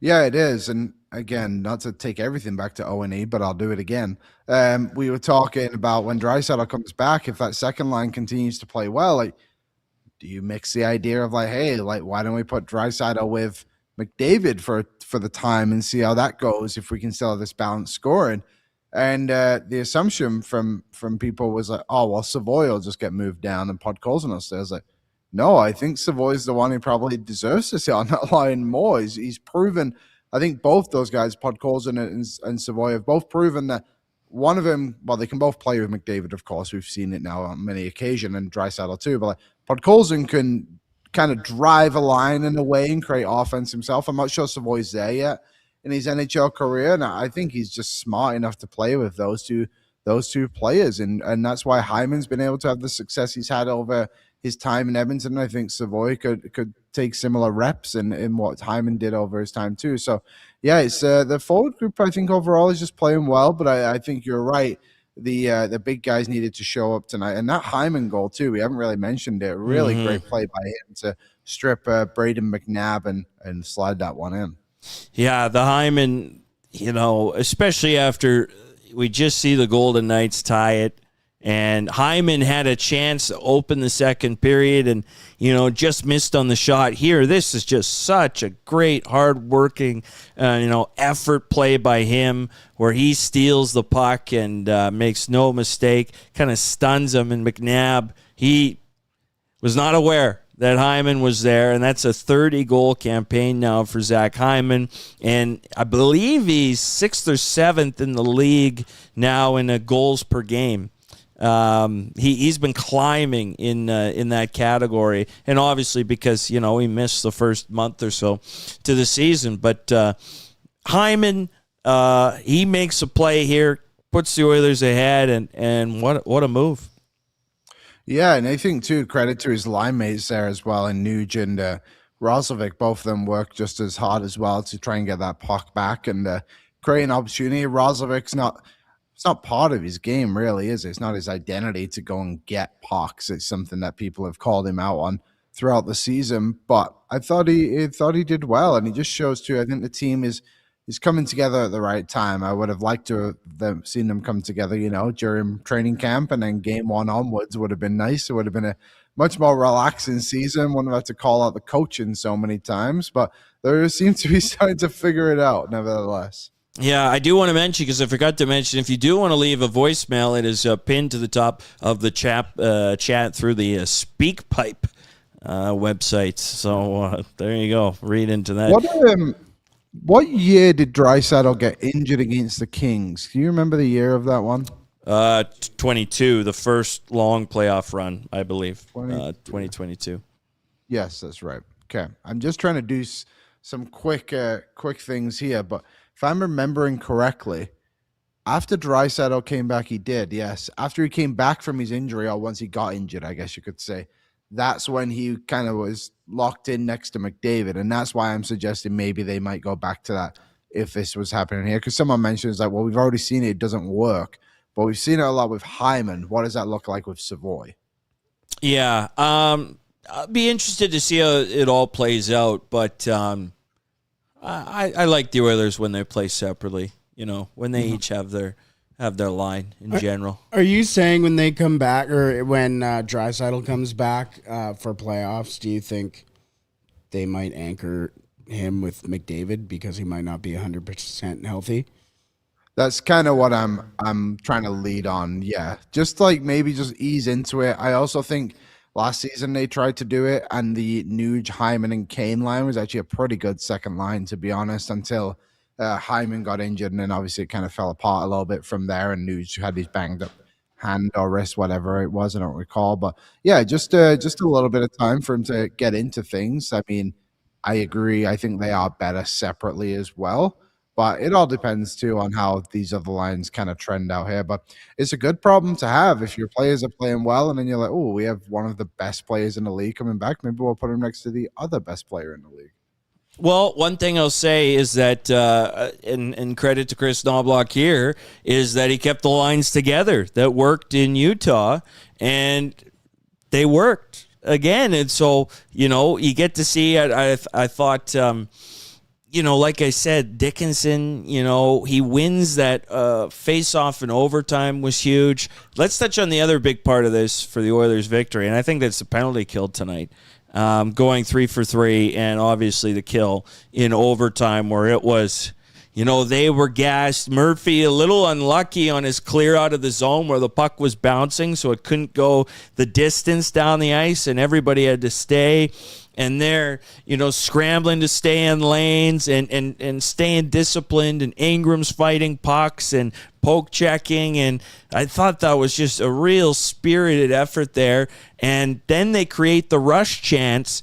Yeah, it is. And again, not to take everything back to O&E, but I'll do it again. We were talking about when Draisaitl comes back, if that second line continues to play well, do you mix the idea of like, hey, like why don't we put Draisaitl with McDavid for the time and see how that goes if we can still have this balanced scoring? And the assumption from people was like, oh well, Savoy will just get moved down and Podkolzin will stay. I was like, no, I think Savoy's the one who probably deserves to sit on that line more. He's proven. I think both those guys, Podkolzin and Savoy, have both proven that one of them, well, they can both play with McDavid, of course. We've seen it now on many occasions, and Draisaitl too. But like, Podkolzin can kind of drive a line in a way and create offense himself. I'm not sure Savoy's there yet in his NHL career, and I think he's just smart enough to play with those two players, and that's why Hyman's been able to have the success he's had over his time in Edmonton. I think Savoy could take similar reps in what Hyman did over his time too. So yeah, it's the forward group I think overall is just playing well, but I think you're right. The big guys needed to show up tonight, and that Hyman goal too. We haven't really mentioned it. Really great play by him to strip Braden McNabb and slide that one in. Yeah, the Hyman, especially after we just see the Golden Knights tie it, and Hyman had a chance to open the second period and, just missed on the shot here. This is just such a great, hard-working, effort play by him where he steals the puck and makes no mistake, kind of stuns him, and McNabb, he was not aware that Hyman was there, and that's a 30-goal campaign now for Zach Hyman, and I believe he's 6th or 7th in the league now in goals per game. He's been climbing in that category, and obviously because he missed the first month or so to the season. But Hyman, he makes a play here, puts the Oilers ahead, and what a move. Yeah, and I think too, credit to his line mates there as well, and Nuge and Roslovic, both of them work just as hard as well to try and get that puck back and create an opportunity. Roslovic's it's not part of his game, really, is it? It's not his identity to go and get pucks. It's something that people have called him out on throughout the season. But I thought he did well, and he just shows too. I think the team is coming together at the right time. I would have liked to have seen them come together, during training camp, and then game one onwards would have been nice. It would have been a much more relaxing season. Wouldn't have had to call out the coaching so many times, but they seem to be starting to figure it out, nevertheless. Yeah, I do want to mention, because I forgot to mention, if you do want to leave a voicemail, it is pinned to the top of the chat through the SpeakPipe website. So there you go. Read into that. What year did Draisaitl get injured against the Kings? Do you remember the year of that one? 22, the first long playoff run, I believe. 2022. Yes, that's right. Okay, I'm just trying to do some quick things here, but if I'm remembering correctly, after Draisaitl came back, he did, yes. After he came back from his injury, or once he got injured, I guess you could say, that's when he kind of was locked in next to McDavid, and that's why I'm suggesting maybe they might go back to that if this was happening here, because someone mentions like, well, we've already seen it doesn't work, but we've seen it a lot with Hyman. What does that look like with Savoy? Yeah, I'll be interested to see how it all plays out, but I like the Oilers when they play separately, when they each have their line in general. Are you saying when they come back, or when Draisaitl comes back for playoffs, do you think they might anchor him with McDavid because he might not be 100% healthy? That's kind of what I'm trying to lead on. Yeah, just like maybe just ease into it. I also think last season they tried to do it, and the Nuge, Hyman, and Kane line was actually a pretty good second line, to be honest, until Hyman got injured, and then obviously it kind of fell apart a little bit from there, and Nuge had his banged up hand or wrist, whatever it was, I don't recall. But yeah, just a little bit of time for him to get into things. I mean, I agree. I think they are better separately as well. But it all depends, too, on how these other lines kind of trend out here. But it's a good problem to have if your players are playing well, and then you're like, oh, we have one of the best players in the league coming back. Maybe we'll put him next to the other best player in the league. Well, one thing I'll say is that, and credit to Chris Knobloch here, is that he kept the lines together that worked in Utah, and they worked again. And so, you get to see, I thought like I said, Dickinson, he wins that face-off in overtime was huge. Let's touch on the other big part of this for the Oilers' victory, and I think that's the penalty kill tonight. Going 3 for 3, and obviously the kill in overtime where it was, they were gassed. Murphy a little unlucky on his clear out of the zone where the puck was bouncing, so it couldn't go the distance down the ice, and everybody had to stay. And they're, scrambling to stay in lanes and staying disciplined, and Ingram's fighting pucks and poke checking. And I thought that was just a real spirited effort there. And then they create the rush chance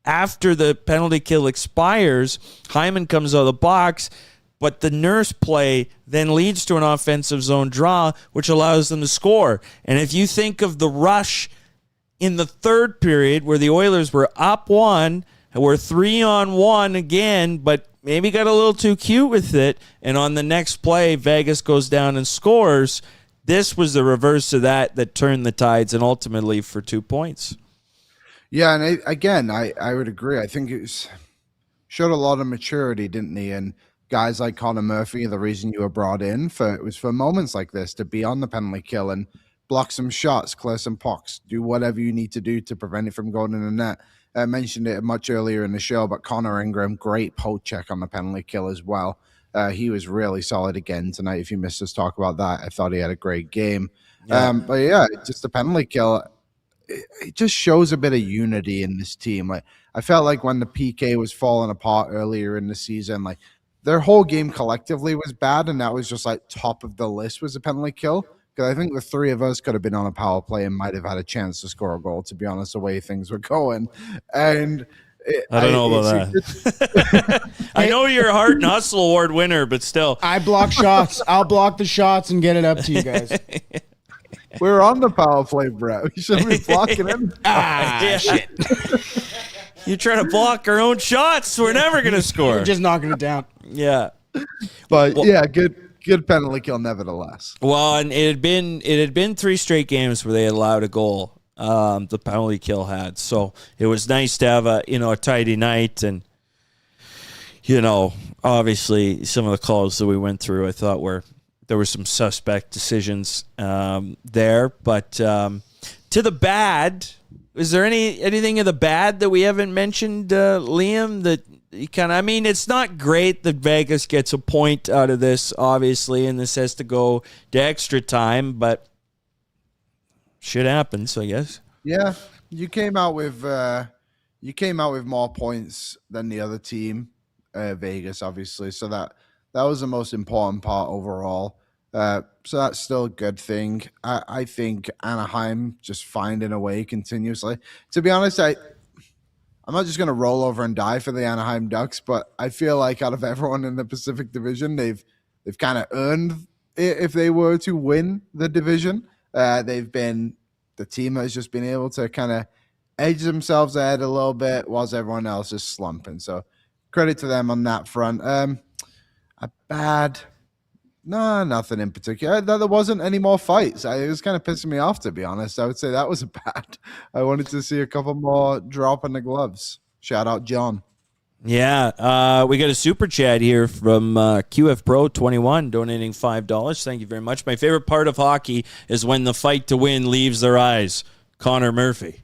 after the penalty kill expires. Hyman comes out of the box, but the Nurse play then leads to an offensive zone draw, which allows them to score. And if you think of the rush in the third period where the Oilers were up 1, were 3-on-1 again, but maybe got a little too cute with it, and on the next play, Vegas goes down and scores. This was the reverse of that turned the tides, and ultimately for 2 points. Yeah, and I would agree. I think it showed a lot of maturity, didn't he? And guys like Connor Murphy, the reason you were brought in was for moments like this, to be on the penalty kill and block some shots, clear some pucks, do whatever you need to do to prevent it from going in the net. I mentioned it much earlier in the show, but Connor Ingram, great poke check on the penalty kill as well. He was really solid again tonight. If you missed us talk about that, I thought he had a great game. Yeah. But yeah, just the penalty kill, it just shows a bit of unity in this team. Like, I felt like when the PK was falling apart earlier in the season, like their whole game collectively was bad, and that was just like top of the list was a penalty kill. Because I think the three of us could have been on a power play and might have had a chance to score a goal, to be honest, the way things were going. And I don't know about that. I know you're a Hart and Hustle Award winner, but still. I block shots. I'll block the shots and get it up to you guys. We're on the power play, Brett. We shouldn't be blocking him. Shit. You're trying to block our own shots. We're never going to score. We're just knocking it down. Yeah. But, good penalty kill nevertheless. Well, and it had been 3 straight games where they had allowed a goal. The penalty kill had, so it was nice to have a tidy night, and obviously some of the calls that we went through, I thought there were some suspect decisions there. But to the bad, is there anything of the bad that we haven't mentioned, Liam? That it's not great that Vegas gets a point out of this, obviously, and this has to go to extra time, but shit happens, I guess. Yeah, you came out with more points than the other team, Vegas, obviously. So that was the most important part overall. So that's still a good thing. I think Anaheim just finding a way continuously. To be honest, I'm not just going to roll over and die for the Anaheim Ducks, but I feel like out of everyone in the Pacific Division, they've kind of earned it if they were to win the division. They've been the team that's just been able to kind of edge themselves ahead a little bit whilst everyone else is slumping. So credit to them on that front. Nothing in particular. There wasn't any more fights. It was kind of pissing me off, to be honest. I would say that was a bad. I wanted to see a couple more drop in the gloves. Shout out, John. Yeah, we got a super chat here from QF Pro 21 donating $5. Thank you very much. My favorite part of hockey is when the fight to win leaves their eyes. Connor Murphy.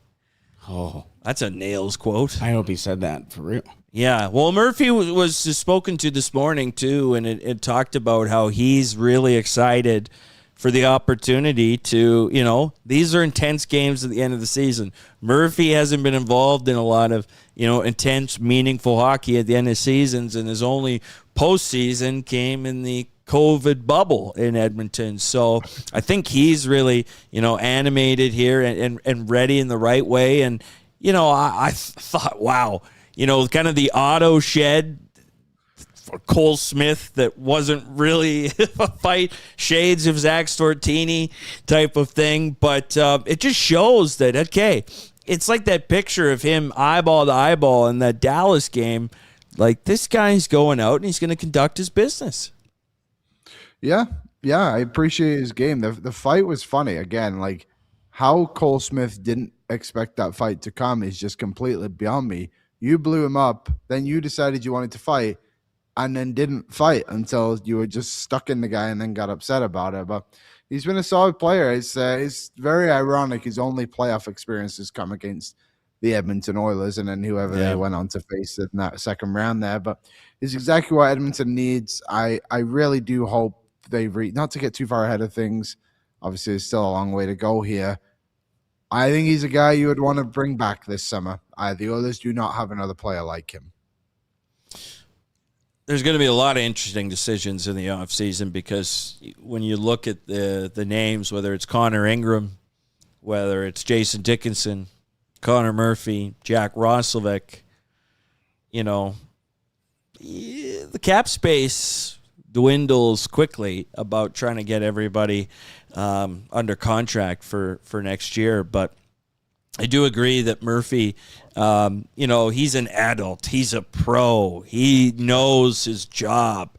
Oh, that's a Nails quote. I hope he said that for real. Yeah, well, Murphy was spoken to this morning, too, and it talked about how he's really excited for the opportunity to, these are intense games at the end of the season. Murphy hasn't been involved in a lot of, intense, meaningful hockey at the end of seasons, and his only postseason came in the COVID bubble in Edmonton. So I think he's really, animated here and ready in the right way. And, I thought, wow. Kind of the auto shed for Cole Smith that wasn't really a fight, shades of Zach Stortini type of thing. But it just shows that, okay, it's like that picture of him eyeball to eyeball in that Dallas game. Like, this guy's going out and he's going to conduct his business. Yeah, I appreciate his game. The fight was funny. Again, like how Cole Smith didn't expect that fight to come is just completely beyond me. You blew him up, then you decided you wanted to fight, and then didn't fight until you were just stuck in the guy and then got upset about it. But he's been a solid player. It's very ironic. His only playoff experiences come against the Edmonton Oilers and then whoever they went on to face in that second round there. But it's exactly what Edmonton needs. I really do hope they not to get too far ahead of things. Obviously, there's still a long way to go here. I think he's a guy you would want to bring back this summer. The Oilers do not have another player like him. There's going to be a lot of interesting decisions in the offseason because when you look at the names, whether it's Connor Ingram, whether it's Jason Dickinson, Connor Murphy, Jack Roslovic, the cap space dwindles quickly about trying to get everybody under contract for next year. But I do agree that Murphy, he's an adult. He's a pro. He knows his job.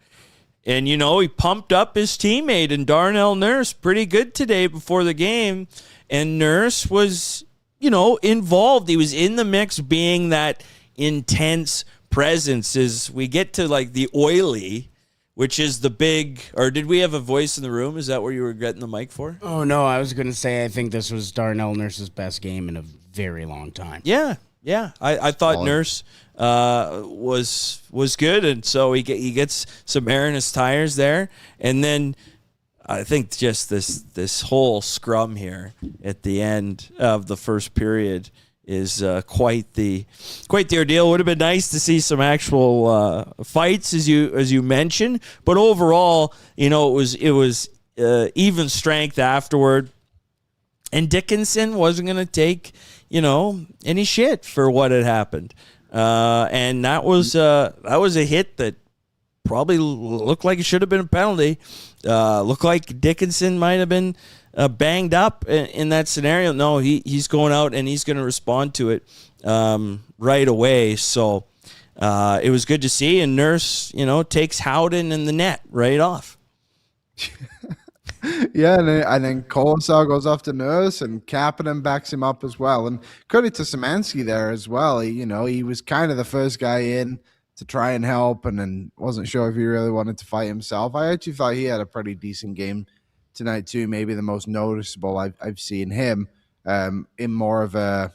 And, he pumped up his teammate and Darnell Nurse pretty good today before the game. And Nurse was, involved. He was in the mix being that intense presence as we get to like the oily, which is the big, or did we have a voice in the room? Is that where you were getting the mic for? Oh, no, I was going to say I think this was Darnell Nurse's best game in a very long time. Yeah. I thought Nurse was good, and so he gets some air in his tires there. And then I think just this whole scrum here at the end of the first period is quite the ordeal. Would have been nice to see some actual fights, as you mentioned, but overall, it was even strength afterward. And Dickinson wasn't going to take any shit for what had happened, and that was a hit that probably looked like it should have been a penalty. Looked like Dickinson might have been banged up in that scenario. No, he's going out and he's going to respond to it right away. So it was good to see. And Nurse, takes Howden in the net right off. Yeah, and then Kolosar goes off to Nurse, and Kapanen backs him up as well. And credit to Szymanski there as well. He was kind of the first guy in to try and help, and then wasn't sure if he really wanted to fight himself. I actually thought he had a pretty decent game tonight too. Maybe the most noticeable I've seen him in more of an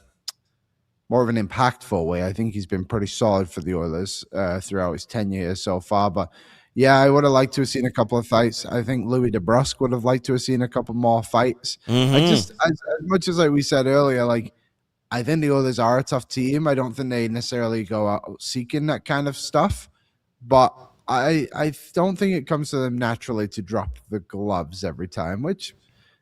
impactful way. I think he's been pretty solid for the Oilers throughout his tenure here so far. But yeah, I would have liked to have seen a couple of fights. I think Louis DeBrusque would have liked to have seen a couple more fights. Mm-hmm. As much as like we said earlier, like I think the Oilers are a tough team. I don't think they necessarily go out seeking that kind of stuff, but I don't think it comes to them naturally to drop the gloves every time, which,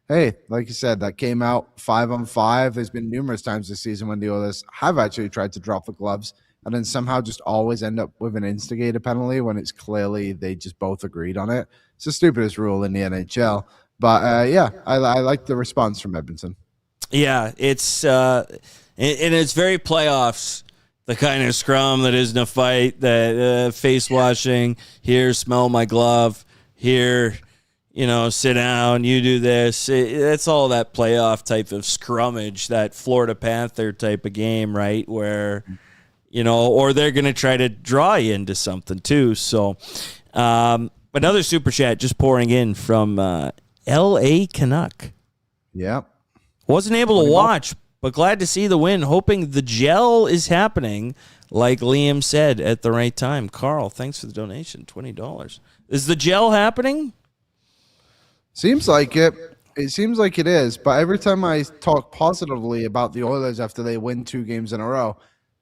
hey, like you said, that came out 5-on-5. There's been numerous times this season when the Oilers have actually tried to drop the gloves and then somehow just always end up with an instigator penalty when it's clearly they just both agreed on it. It's the stupidest rule in the NHL. But, I like the response from Edmonton. Yeah, it's and it's very playoffs, the kind of scrum that isn't a fight, that face washing, here, smell my glove, here, sit down, you do this. It's all that playoff type of scrummage, that Florida Panther type of game, right, where or they're going to try to draw you into something too. So another super chat just pouring in from L.A. Canuck. Yeah. Wasn't able to watch, but glad to see the win. Hoping the gel is happening, like Liam said, at the right time. Carl, thanks for the donation, $20. Is the gel happening? Seems like it. It seems like it is. But every time I talk positively about the Oilers after they win 2 games in a row,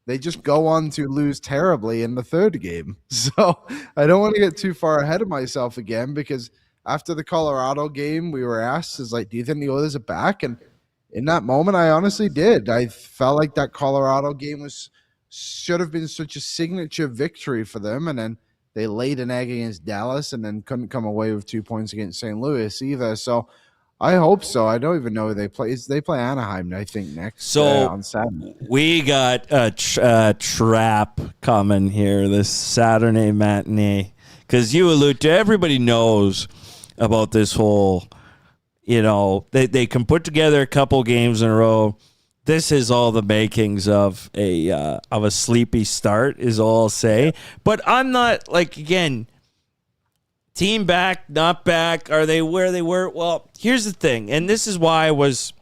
they just go on to lose terribly in the third game. So I don't want to get too far ahead of myself again, because after the Colorado game, we were asked, do you think the Oilers are back? And in that moment, I honestly did. I felt like that Colorado game should have been such a signature victory for them. And then they laid an egg against Dallas and then couldn't come away with 2 points against St. Louis either. So I hope so. I don't even know who they play. They play Anaheim, I think, next on Saturday. We got a trap coming here this Saturday matinee, because you allude to, everybody knows about this whole, they can put together a couple games in a row, this is all the makings of a sleepy start, is all I'll say. But I'm not, like, again, team back, not back. Are they where they were? Well, here's the thing, and this is why I was,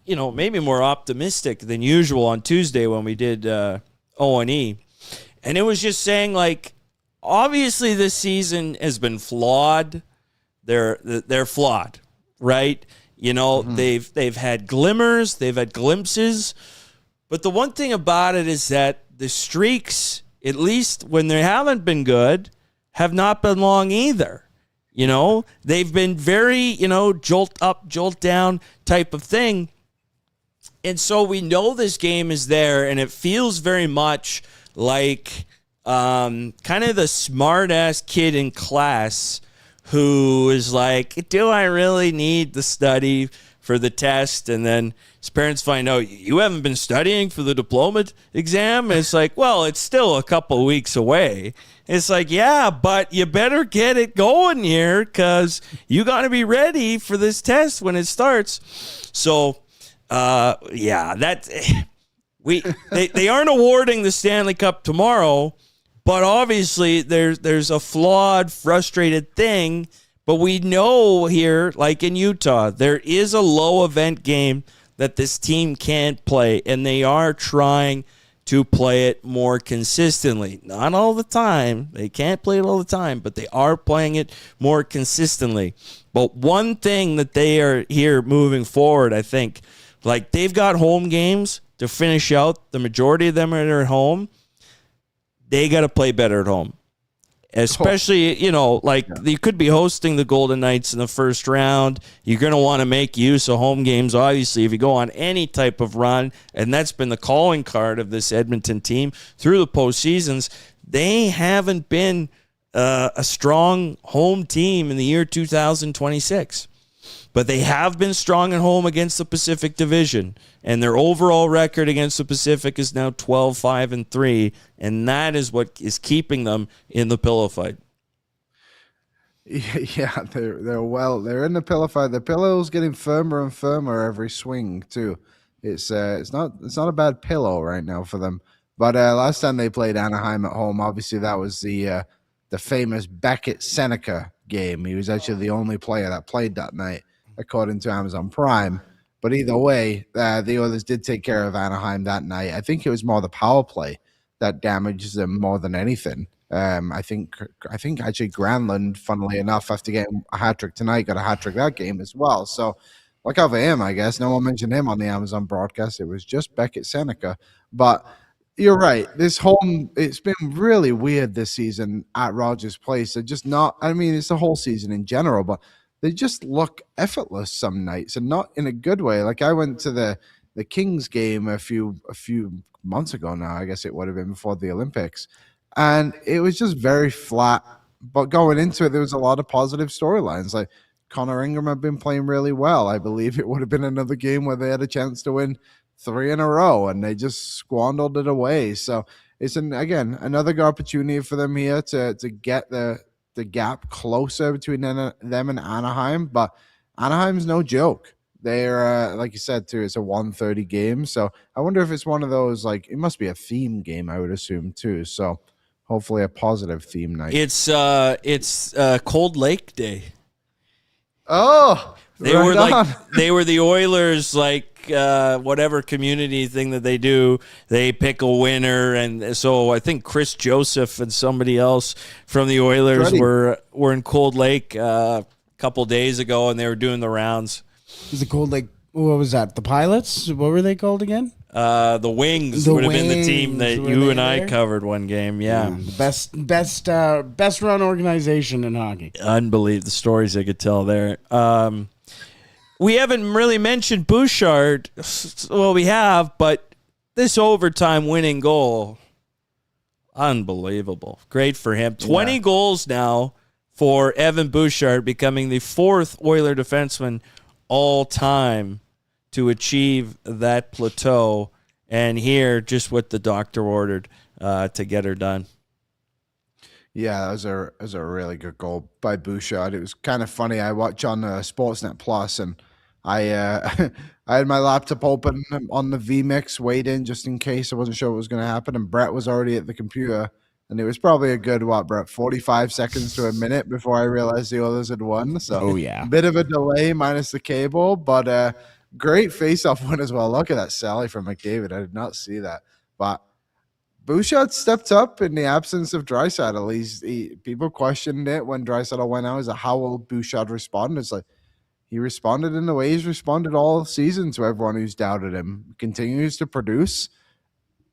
maybe more optimistic than usual on Tuesday when we did O&E. And it was just saying, like, obviously this season has been flawed. They're flawed, right? They've had glimmers, they've had glimpses. But the one thing about it is that the streaks, at least when they haven't been good, have not been long either. They've been very, jolt up, jolt down type of thing. And so we know this game is there, and it feels very much like kind of the smart-ass kid in class who is like, do I really need the study for the test? And then his parents find out, you haven't been studying for the diploma exam? And it's like, well, it's still a couple weeks away. It's like, yeah, but you better get it going here because you got to be ready for this test when it starts. So, they aren't awarding the Stanley Cup tomorrow, but obviously there's a flawed, frustrated thing. But we know here, like in Utah, there is a low event game that this team can't play, and they are trying to play it more consistently. Not all the time. They can't play it all the time, but they are playing it more consistently. But one thing that they are here moving forward, I think, like they've got home games to finish out. The majority of them are at home. They got to play better at home. Especially, you could be hosting the Golden Knights in the first round. You're going to want to make use of home games, obviously, if you go on any type of run. And that's been the calling card of this Edmonton team through the postseasons. They haven't been a strong home team in the year 2026. But they have been strong at home against the Pacific Division. And their overall record against the Pacific is now 12-5-3. And that is what is keeping them in the pillow fight. Yeah, they're in the pillow fight. The pillow's getting firmer and firmer every swing too. It's not a bad pillow right now for them. But last time they played Anaheim at home, obviously that was the famous Beckett Seneca game. He was actually the only player that played that night, according to Amazon Prime. But either way, the Oilers did take care of Anaheim that night. I think it was more the power play that damages them more than anything. I think actually Granlund, funnily enough, after getting a hat trick tonight, got a hat trick that game as well. So look out for him, I guess. No one mentioned him on the Amazon broadcast. It was just Beckett Seneca. But you're right. It's been really weird this season at Rogers Place. They're just not, it's the whole season in general, but they just look effortless some nights and not in a good way. Like I went to the Kings game a few months ago now. I guess it would have been before the Olympics. And it was just very flat. But going into it, there was a lot of positive storylines. Like Connor Ingram had been playing really well. I believe it would have been another game where they had a chance to win 3 in a row, and they just squandered it away. So it's another good opportunity for them here to get the gap closer between them and Anaheim. But Anaheim's no joke. They're like you said too, it's a 1:30 game. So I wonder if it's one of those, like, it must be a theme game, I would assume too. So hopefully a positive theme night. It's Cold Lake Day. Oh, they were the Oilers, like whatever community thing that they do. They pick a winner, and so I think Chris Joseph and somebody else from the Oilers were in Cold Lake a couple days ago, and they were doing the rounds. Is it Cold Lake? What was that? The Pilots? What were they called again? The Wings would have been the team that you and I covered one game. Yeah. The best run organization in hockey. Unbelievable. The stories they could tell there. We haven't really mentioned Bouchard. Well, we have, but this overtime winning goal, unbelievable. Great for him. 20 goals now for Evan Bouchard, becoming the 4th Oiler defenseman all time to achieve that plateau. And here, just what the doctor ordered to get her done. Yeah, that was a really good goal by Bouchard. It was kind of funny. I watch on Sportsnet Plus, and I had my laptop open on the vMix, waiting just in case. I wasn't sure what was going to happen, and Brett was already at the computer, and it was probably a good Brett, 45 seconds to a minute before I realized the others had won. So, Oh, yeah. a bit of a delay minus the cable, but great face-off win as well. Look at that sally from McDavid. I did not see that, but Bouchard stepped up in the absence of Draisaitl. People questioned it when Draisaitl went out. Is how will Bouchard respond? It's like he responded in the way he's responded all season to everyone who's doubted him. He continues to produce,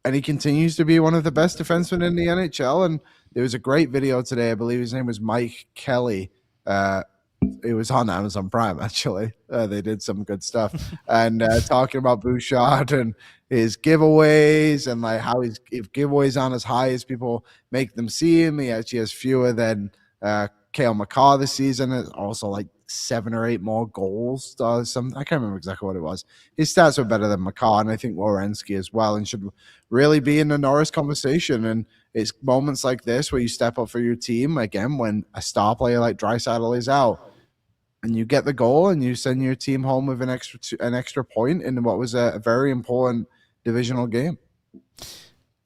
and he continues to be one of the best defensemen in the NHL. And there was a great video today. I believe his name was Mike Kelly. It was on Amazon Prime, actually. They did some good stuff. And talking about Bouchard and his giveaways and like how if giveaways aren't as high as people make them seem. He actually has fewer than Cale Makar this season. Also like 7 or 8 more goals. I can't remember exactly what it was. His stats were better than Makar, and I think Werenski as well, and should really be in the Norris conversation. And it's moments like this where you step up for your team, again, when a star player like Draisaitl is out, and you get the goal and you send your team home with an extra point in what was a very important divisional game.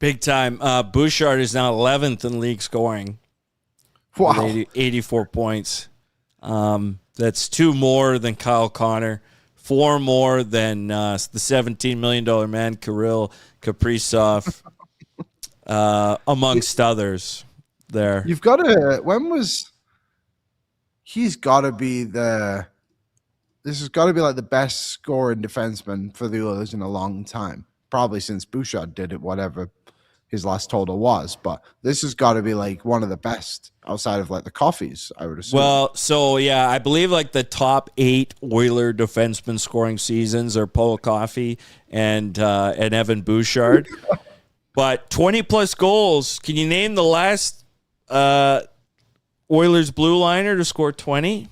Big time. Bouchard is now 11th in league scoring. Wow. 84 points. That's 2 more than Kyle Connor, 4 more than the $17 million man, Kirill Kaprizov, amongst others there. You've got to, he's got to be this has got to be like the best scoring defenseman for the Oilers in a long time. Probably since Bouchard did it, whatever his last total was. But this has got to be like one of the best outside of like the Coffees, I would assume. Well, so yeah, I believe like the top 8 Oiler defenseman scoring seasons are Paul Coffey and Evan Bouchard. But 20 plus goals. Can you name the last Oilers blue liner to score 20?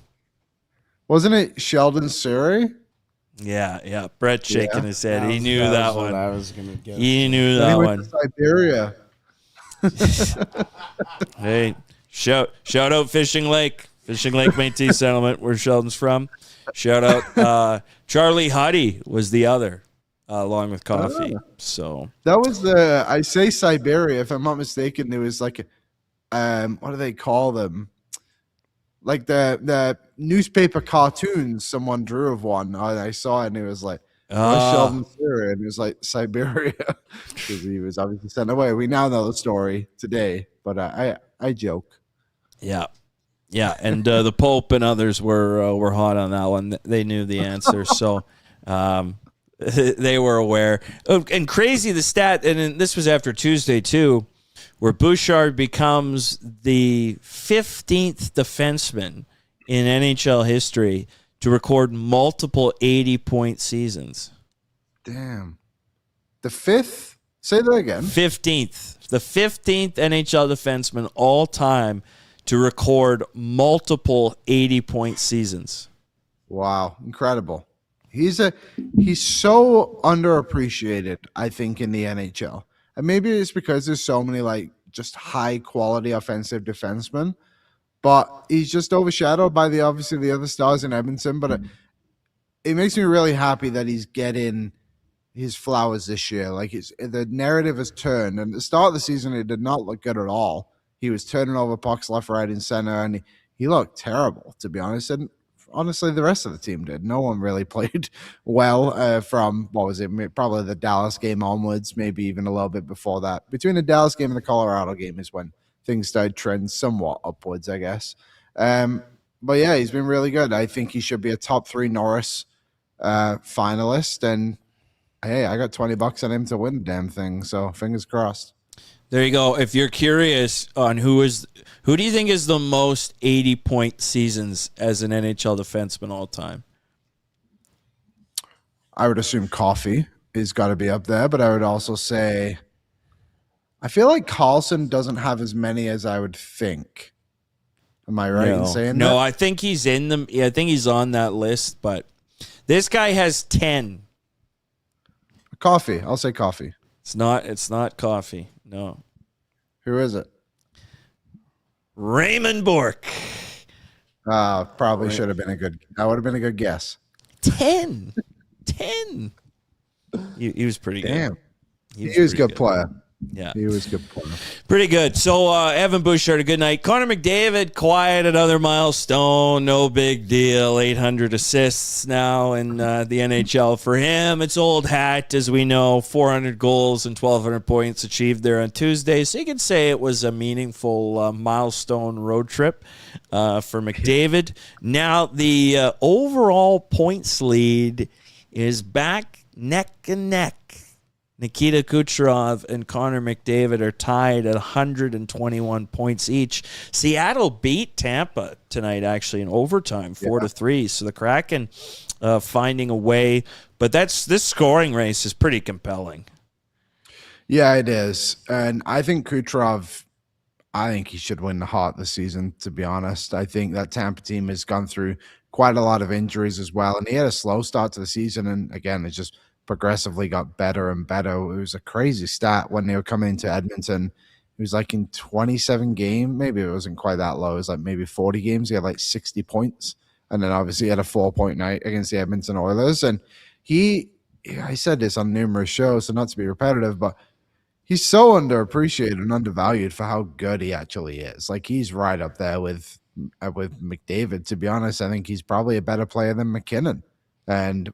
Wasn't it Sheldon Surrey? Yeah. Brett shaking his head. He knew That that was what one. I was gonna guess. He knew Then he that went one. to Siberia. Hey, shout out Fishing Lake Métis Settlement, where Sheldon's from. Shout out Charlie Huddy was the other, along with Coffee. So That was I say Siberia, if I'm not mistaken. There was like what do they call them? Like the newspaper cartoons someone drew of one. I saw it and it was like, Sheldon Surrey, and it was like Siberia because he was obviously sent away. We now know the story today, but I joke. yeah, and the Pope and others were hot on that one. They knew the answer, so they were aware. And crazy the stat, and this was after Tuesday too, where Bouchard becomes the 15th defenseman in NHL history to record multiple 80-point seasons. Damn. The 5th? Say that again. 15th. The 15th NHL defenseman all time to record multiple 80-point seasons. Wow. Incredible. He's so underappreciated, I think, in the NHL. And maybe it's because there's so many like just high quality offensive defensemen, but he's just overshadowed by obviously the other stars in Edmonton. But it makes me really happy that he's getting his flowers this year. Like the narrative has turned, and at the start of the season, it did not look good at all. He was turning over pucks left, right, and center, and he looked terrible, to be honest. And honestly, the rest of the team did. No one really played well from, what was it, probably the Dallas game onwards, maybe even a little bit before that. Between the Dallas game and the Colorado game is when things started trending somewhat upwards, I guess. But yeah, he's been really good. I think he should be a top 3 Norris finalist. And hey, I got $20 on him to win the damn thing. So fingers crossed. There you go. If you're curious on who do you think is the most 80-point seasons as an NHL defenseman all time? I would assume Coffee is got to be up there, but I would also say I feel like Carlson doesn't have as many as I would think. Am I right in saying that? No, I think he's in them. Yeah, I think he's on that list, but this guy has 10. Coffee. I'll say Coffee. It's not Coffee. No. Who is it? Raymond Bourque. Probably should have been that would have been a good guess. 10. He was pretty good. Damn. He was pretty a good player. Yeah. He was a good player. Pretty good. So, Evan Bouchard, a good night. Connor McDavid, quiet, another milestone. No big deal. 800 assists now in the NHL for him. It's old hat, as we know. 400 goals and 1,200 points achieved there on Tuesday. So you could say it was a meaningful milestone road trip for McDavid. Now, the overall points lead is back neck and neck. Nikita Kucherov and Connor McDavid are tied at 121 points each. Seattle beat Tampa tonight, actually, in overtime, 4-3. So the Kraken finding a way. But this scoring race is pretty compelling. Yeah, it is. And I think Kucherov, I think he should win the Hart this season, to be honest. I think that Tampa team has gone through quite a lot of injuries as well. And he had a slow start to the season. And again, it's just progressively got better and better. It was a crazy stat when they were coming into Edmonton. It was like in 27 games, maybe it wasn't quite that low. It was like maybe 40 games. He had like 60 points. And then obviously he had a 4-point night against the Edmonton Oilers. And I said this on numerous shows, so not to be repetitive, but he's so underappreciated and undervalued for how good he actually is. Like, he's right up there with McDavid. To be honest, I think he's probably a better player than McKinnon. And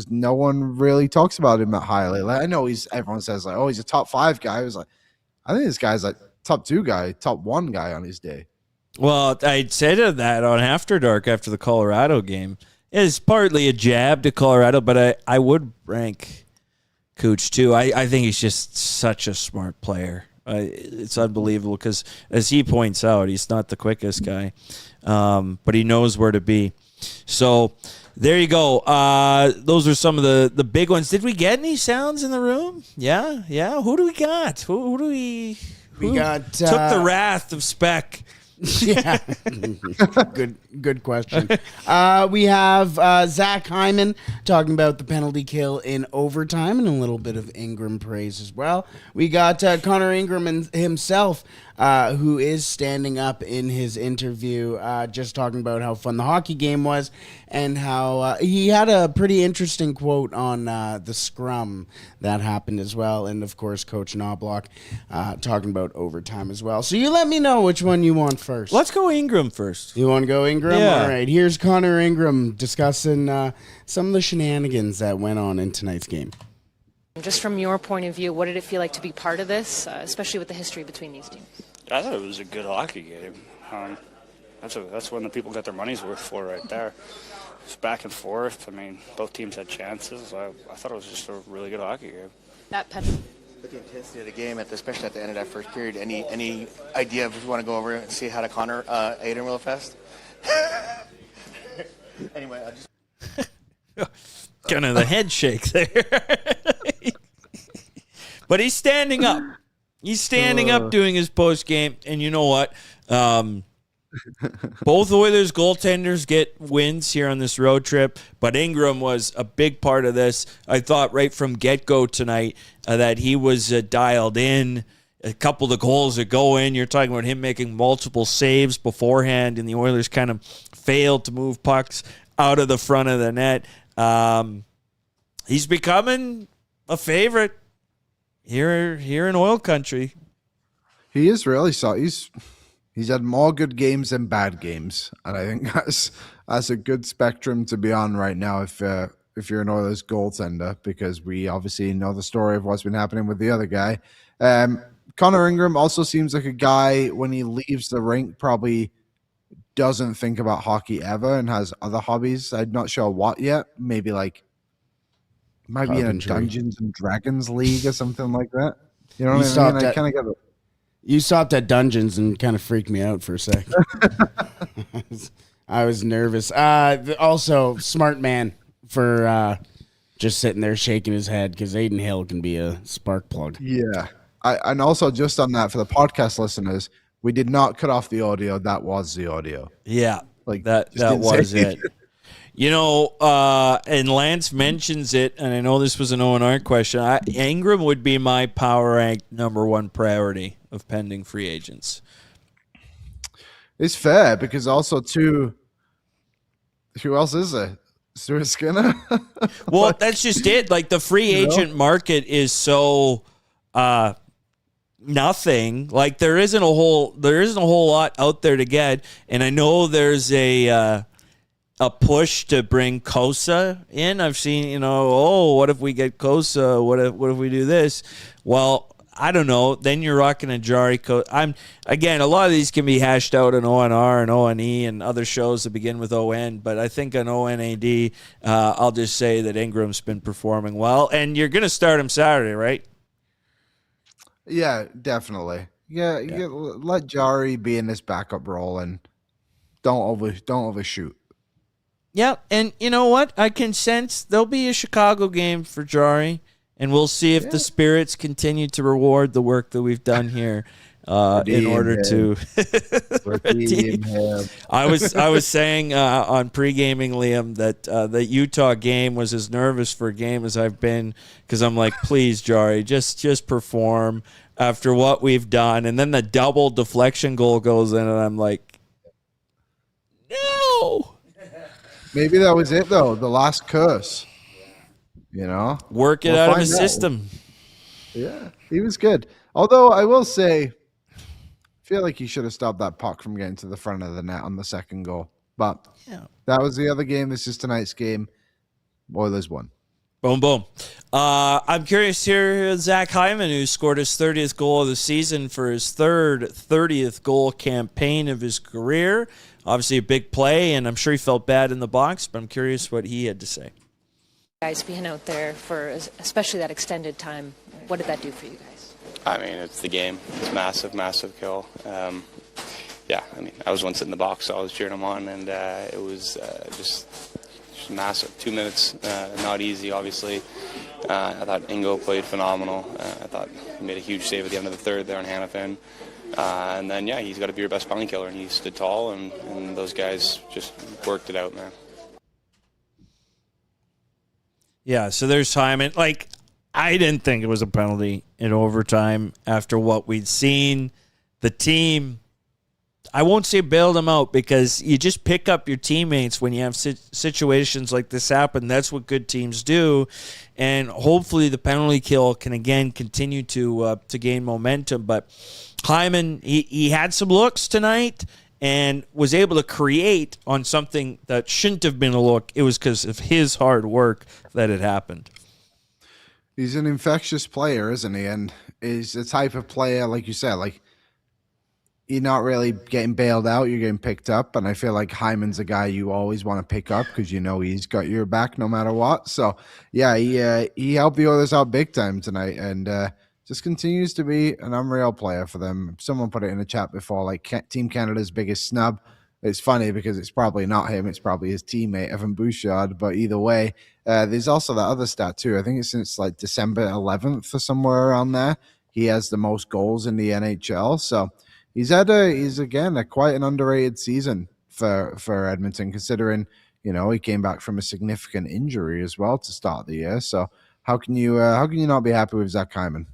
no one really talks about him that highly. Like, I know everyone says like, oh, he's a top 5 guy. I was like, I think this guy's like top 2 guy, top 1 guy on his day. Well, I said that on After Dark after the Colorado game. It's partly a jab to Colorado, but I would rank Cooch too. I think he's just such a smart player. It's unbelievable because, as he points out, he's not the quickest guy, but he knows where to be. So there you go. Those are some of the big ones. Did we get any sounds in the room? Yeah. Who do we got? Who got took the wrath of Spec? Yeah, good question. We have Zach Hyman talking about the penalty kill in overtime and a little bit of Ingram praise as well. We got Connor Ingram himself, who is standing up in his interview, just talking about how fun the hockey game was and how he had a pretty interesting quote on the scrum that happened as well. And, of course, Coach Knobloch talking about overtime as well. So you let me know which one you want first. Let's go Ingram first. You want to go Ingram? Yeah. All right. Here's Connor Ingram discussing some of the shenanigans that went on in tonight's game. Just from your point of view, what did it feel like to be part of this, especially with the history between these teams? I thought it was a good hockey game. That's when the people got their money's worth for right there. It's back and forth. I mean, both teams had chances. I thought it was just a really good hockey game. With the intensity of the game, especially at the end of that first period, any idea if you want to go over and see how to Connor Aiden real fast? Anyway, I just kind of the head shake there. But he's standing up. He's standing up doing his post game, and you know what? Both Oilers goaltenders get wins here on this road trip, but Ingram was a big part of this. I thought right from get-go tonight that he was dialed in. A couple of the goals that go in, you're talking about him making multiple saves beforehand, and the Oilers kind of failed to move pucks out of the front of the net. He's becoming a favorite here in oil country. He is really so. He's had more good games than bad games, and I think that's a good spectrum to be on right now if you're an Oilers goaltender, because we obviously know the story of what's been happening with the other guy. Connor Ingram also seems like a guy, when he leaves the rink, probably doesn't think about hockey ever and has other hobbies. I'm not sure what yet. Maybe might be in a Dungeons and Dragons league or something like that. You know what I mean? I kind of get it. You stopped at Dungeons and kind of freaked me out for a sec. I was nervous. Also, smart man for just sitting there shaking his head, because Aiden Hill can be a spark plug. Yeah. And also, just on that, for the podcast listeners, we did not cut off the audio. That was the audio. Yeah, that was it. You know, and Lance mentions it, and I know this was an O&R question. Ingram would be my power rank number 1 priority of pending free agents. It's fair, because also, too, who else is there? Stuart Skinner. Well, that's just it. Like the free agent market is so nothing. Like there isn't a whole lot out there to get. And I know there's a push to bring Kosa in. I've seen, what if we get Kosa? What if we do this? Well, I don't know. Then you're rocking a Jari. A lot of these can be hashed out on ONR and ONE and other shows that begin with ON. But I think on ONAD, I'll just say that Ingram's been performing well. And you're going to start him Saturday, right? Yeah, definitely. Yeah. Let Jari be in this backup role and don't overshoot. Yeah, and you know what? I can sense there'll be a Chicago game for Jari. And we'll see if the spirits continue to reward the work that we've done here in order to redeem him. I was saying on pre-gaming, Liam, that the Utah game was as nervous for a game as I've been because I'm like, please, Jari, just perform after what we've done. And then the double deflection goal goes in, and I'm like, no. Maybe that was it, though, the last curse. Work it out of his system. Yeah, he was good. Although I will say, I feel like he should have stopped that puck from getting to the front of the net on the second goal. But that was the other game. This is tonight's game. Oilers won. Boom, boom. I'm curious here, Zach Hyman, who scored his 30th goal of the season for his third 30th goal campaign of his career. Obviously a big play, and I'm sure he felt bad in the box, but I'm curious what he had to say. Guys being out there for especially that extended time, what did that do for you guys? I mean, it's the game. It's massive kill. I was once in the box, so I was cheering him on, and it was just massive. 2 minutes, not easy, obviously. I thought Ingo played phenomenal. I thought he made a huge save at the end of the third there on Hannafin. And then, he's got to be your best penalty killer, and he stood tall, and those guys just worked it out, man. Yeah, so there's Hyman. Like, I didn't think it was a penalty in overtime after what we'd seen. The team, I won't say bailed them out because you just pick up your teammates when you have situations like this happen. That's what good teams do. And hopefully the penalty kill can, again, continue to gain momentum. But Hyman, he had some looks tonight and was able to create on something that shouldn't have been a look. It was because of his hard work that it happened. He's an infectious player, isn't he? And he's the type of player, like you said, like you're not really getting bailed out, you're getting picked up. And I feel like Hyman's a guy you always want to pick up because he's got your back no matter what. So, yeah, he helped the Oilers out big time tonight and just continues to be an unreal player for them. Someone put it in the chat before, like Team Canada's biggest snub. It's funny because it's probably not him. It's probably his teammate, Evan Bouchard. But either way, there's also that other stat too. I think it's since like December 11th or somewhere around there. He has the most goals in the NHL. So he's again quite an underrated season for Edmonton, considering, he came back from a significant injury as well to start the year. So how can you not be happy with Zach Hyman?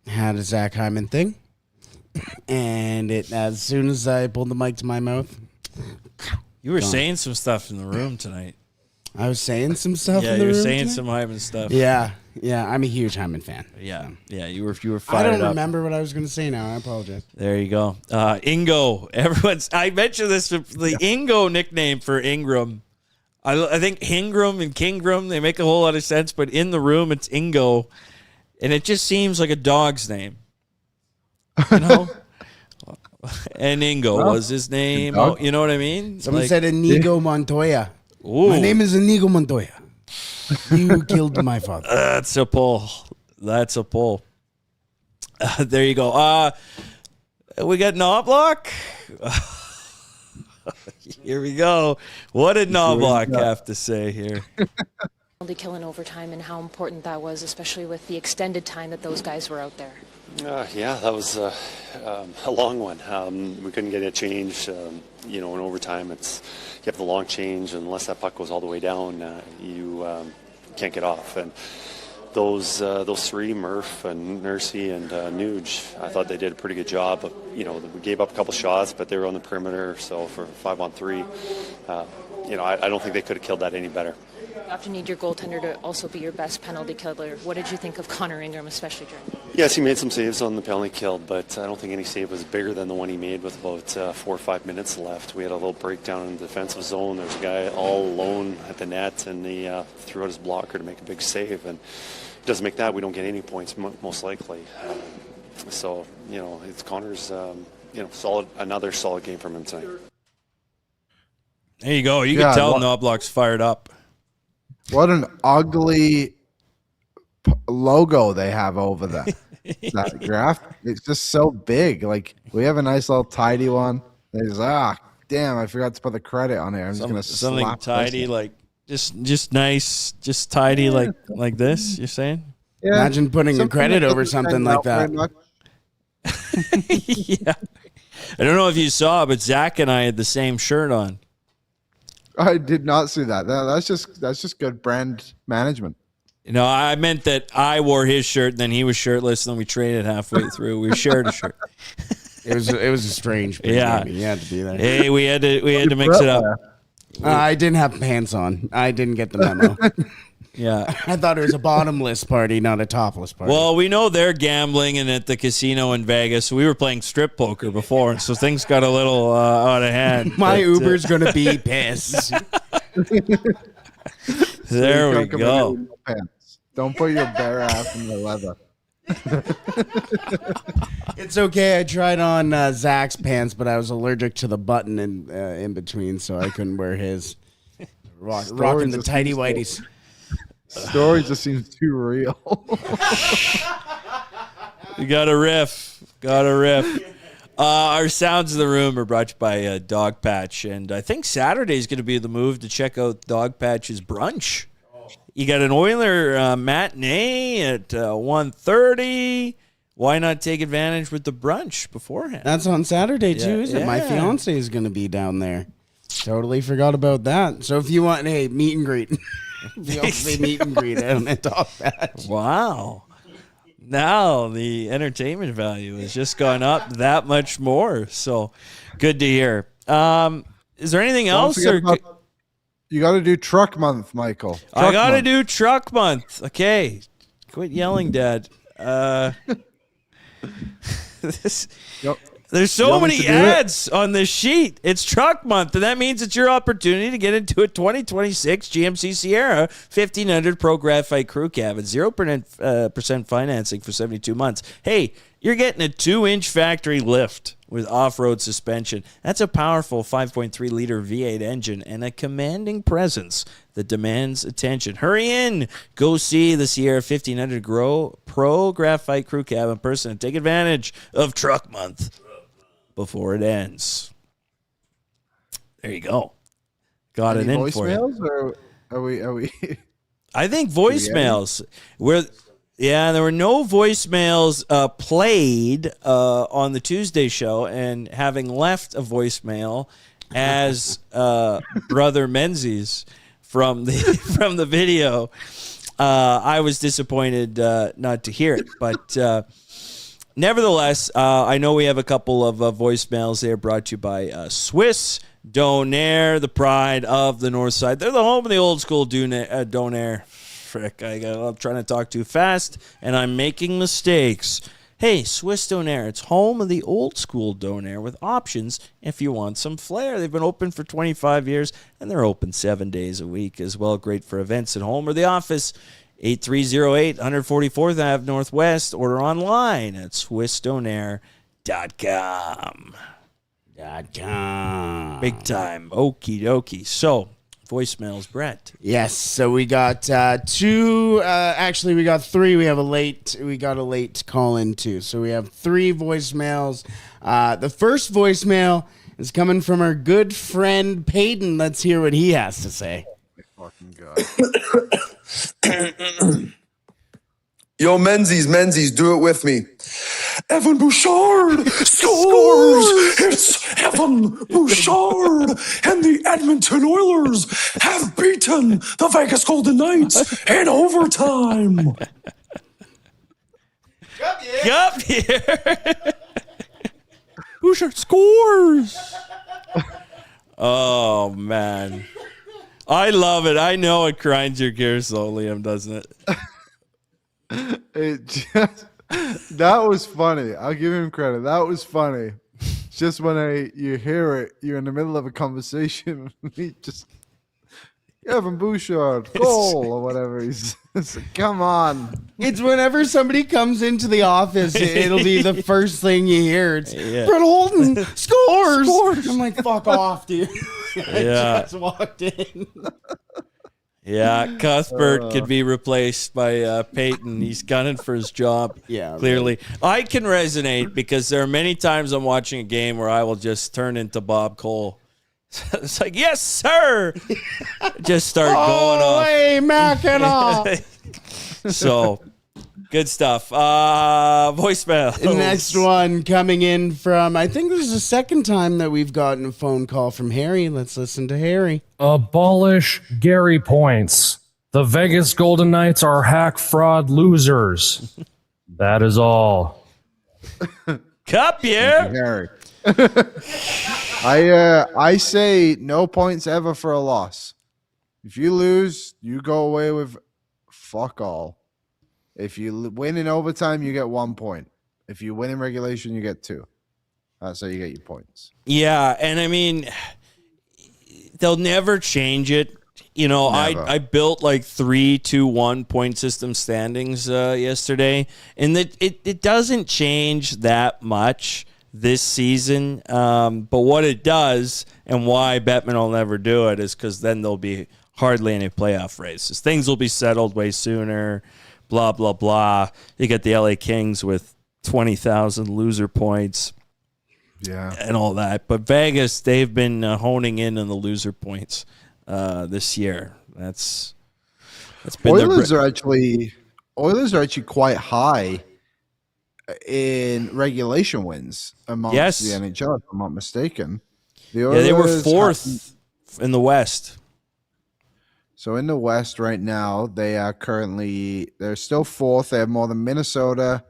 Had a Zach Hyman thing, and as soon as I pulled the mic to my mouth, you were saying some stuff in the room tonight. I was saying some stuff. Yeah, in the you were room saying tonight? some Hyman stuff. Yeah. I'm a huge Hyman fan. Yeah, you were fired up. I don't up. remember what I was going to say now. I apologize. There you go. Ingo. I mentioned this. The Ingo nickname for Ingram. I think Ingram and Kingram, they make a whole lot of sense, but in the room it's Ingo. And it just seems like a dog's name, And Ingo was his name. You know what I mean? Someone said Inigo Montoya. Ooh. My name is Inigo Montoya. You killed my father. That's a pull. There you go. We got Knobloch. Here we go. What did Knobloch have to say here? Penalty kill in overtime and how important that was, especially with the extended time that those guys were out there. That was a long one. We couldn't get a change. In overtime, you have the long change, and unless that puck goes all the way down, you can't get off. And those three, Murph and Nursey and Nuge, I thought they did a pretty good job. We gave up a couple shots, but they were on the perimeter. So for 5-on-3, I don't think they could have killed that any better. You often need your goaltender to also be your best penalty killer. What did you think of Connor Ingram, especially during? Yes, he made some saves on the penalty kill, but I don't think any save was bigger than the one he made with about 4 or 5 minutes left. We had a little breakdown in the defensive zone. There's a guy all alone at the net, and he threw out his blocker to make a big save. And if he doesn't make that, we don't get any points, most likely. So, it's Connor's, another solid game from him tonight. There you go. You can tell Knobloch's fired up. What an ugly logo they have over that graph. It's just so big. Like, we have a nice little tidy one. They just, damn, I forgot to put the credit on here. I'm just gonna something slap tidy, this. like just nice, just tidy, like this. You're saying? Yeah. Imagine putting a credit over something like that. Yeah. I don't know if you saw, but Zach and I had the same shirt on. I did not see that. That's just good brand management. No, I meant that I wore his shirt, and then he was shirtless, and then we traded halfway through. We shared a shirt. It was a strange. Yeah, you had to be there. Hey, we had to mix it up. I didn't have pants on. I didn't get the memo. Yeah, I thought it was a bottomless party, not a topless party. Well, we know they're gambling and at the casino in Vegas. We were playing strip poker before, so things got a little out of hand. My Uber's gonna be pissed. There we go. Pants. Don't put your bare ass in the leather. It's okay. I tried on Zach's pants, but I was allergic to the button in between, so I couldn't wear his. Rocking the tighty whities. Story just seems too real. You got a riff. Our Sounds of the Room are brought to you by Dog Patch, and I think Saturday is going to be the move to check out Dog Patch's brunch. You got an Oiler matinee at 1:30. Why not take advantage with the brunch beforehand? That's on Saturday too, isn't it? My fiance is going to be down there. Totally forgot about that. So if you want a meet and greet, meet and greet at Dog Patch. Wow. Now the entertainment value has just gone up that much more. So good to hear. Is there anything else? You got to do truck month, Michael. I got to do truck month. Okay. Quit yelling, Dad. There's so many ads on this sheet. It's truck month, and that means it's your opportunity to get into a 2026 GMC Sierra 1500 Pro Graphite Crew Cab at 0% financing for 72 months. Hey, you're getting a 2-inch factory lift with off-road suspension. That's a powerful 5.3-liter V8 engine and a commanding presence that demands attention. Hurry in. Go see the Sierra 1500 Pro Graphite Crew Cab in person and take advantage of truck month before it ends. There you go. Got it in for you. Or are we? I think voicemails. There were no voicemails played on the Tuesday show, and having left a voicemail as brother Menzies from the video, I was disappointed not to hear it, but. Nevertheless, I know we have a couple of voicemails there brought to you by Swiss Donair, the pride of the North Side. They're the home of the old school Donair. Frick, I'm trying to talk too fast, and I'm making mistakes. Hey, Swiss Donair, it's home of the old school Donair with options if you want some flair. They've been open for 25 years, and they're open 7 days a week as well. Great for events at home or the office. 8308 144th Ave Northwest. Order online at swissdonair.com. Big time. Okie dokie. So, voicemails, Brett. Yes. So we got two. Actually, we got three. We got a late call in too. So we have three voicemails. The first voicemail is coming from our good friend Peyton. Let's hear what he has to say. Fucking God. Yo, Menzies, do it with me. Evan Bouchard scores! It's Evan Bouchard, and the Edmonton Oilers have beaten the Vegas Golden Knights in overtime. Up here. Bouchard scores. Oh, man. I love it. I know it grinds your gears, though, Liam, doesn't it? It just that was funny. I'll give him credit. That was funny. It's just when you hear it, you're in the middle of a conversation. He just Evan Bouchard goal or whatever. He's like, come on. It's whenever somebody comes into the office, it'll be the first thing you hear. It's Brett Holden scores. I'm like, fuck off, dude. I just walked in. Yeah, Cuthbert could be replaced by Peyton. He's gunning for his job. Yeah, clearly. I can resonate because there are many times I'm watching a game where I will just turn into Bob Cole. It's like, yes, sir. Just start going off. Hey, Mackinac. So, good stuff. Voicemail. Next one coming in from, I think this is the second time that we've gotten a phone call from Harry. Let's listen to Harry. Abolish Gary points. The Vegas Golden Knights are hack fraud losers. That is all. Cup, yeah. Harry. I say no points ever for a loss. If you lose, you go away with fuck all. If you win in overtime, you get 1 point. If you win in regulation, you get 2. That's how you get your points. Yeah, and I mean, they'll never change it. You know, I built like 3-2-1 point system standings yesterday, and it doesn't change that much this season. But what it does, and why Bettman will never do it, is because then there'll be hardly any playoff races. Things will be settled way sooner. Blah, blah, blah. You get the LA Kings with 20,000 loser points. Yeah. And all that. But Vegas, they've been honing in on the loser points this year. That's been Oilers are actually quite high in regulation wins amongst the NHL, if I'm not mistaken. They were fourth in the West. So in the West right now, they're still fourth. They have more than Minnesota,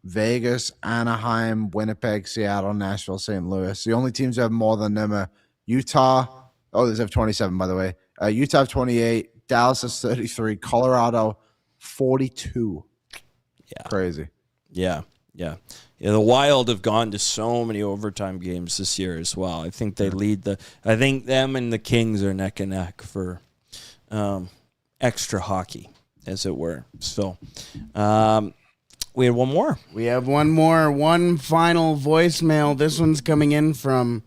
Vegas, Anaheim, Winnipeg, Seattle, Nashville, St. Louis. The only teams that have more than them are Utah. Oh, they have 27, by the way. Utah have 28. Dallas has 33. Colorado, 42. Yeah. Crazy. Yeah. The Wild have gone to so many overtime games this year as well. I think they lead I think them and the Kings are neck and neck for extra hockey, as it were. So we had one more. We have one more, one final voicemail. This one's coming in from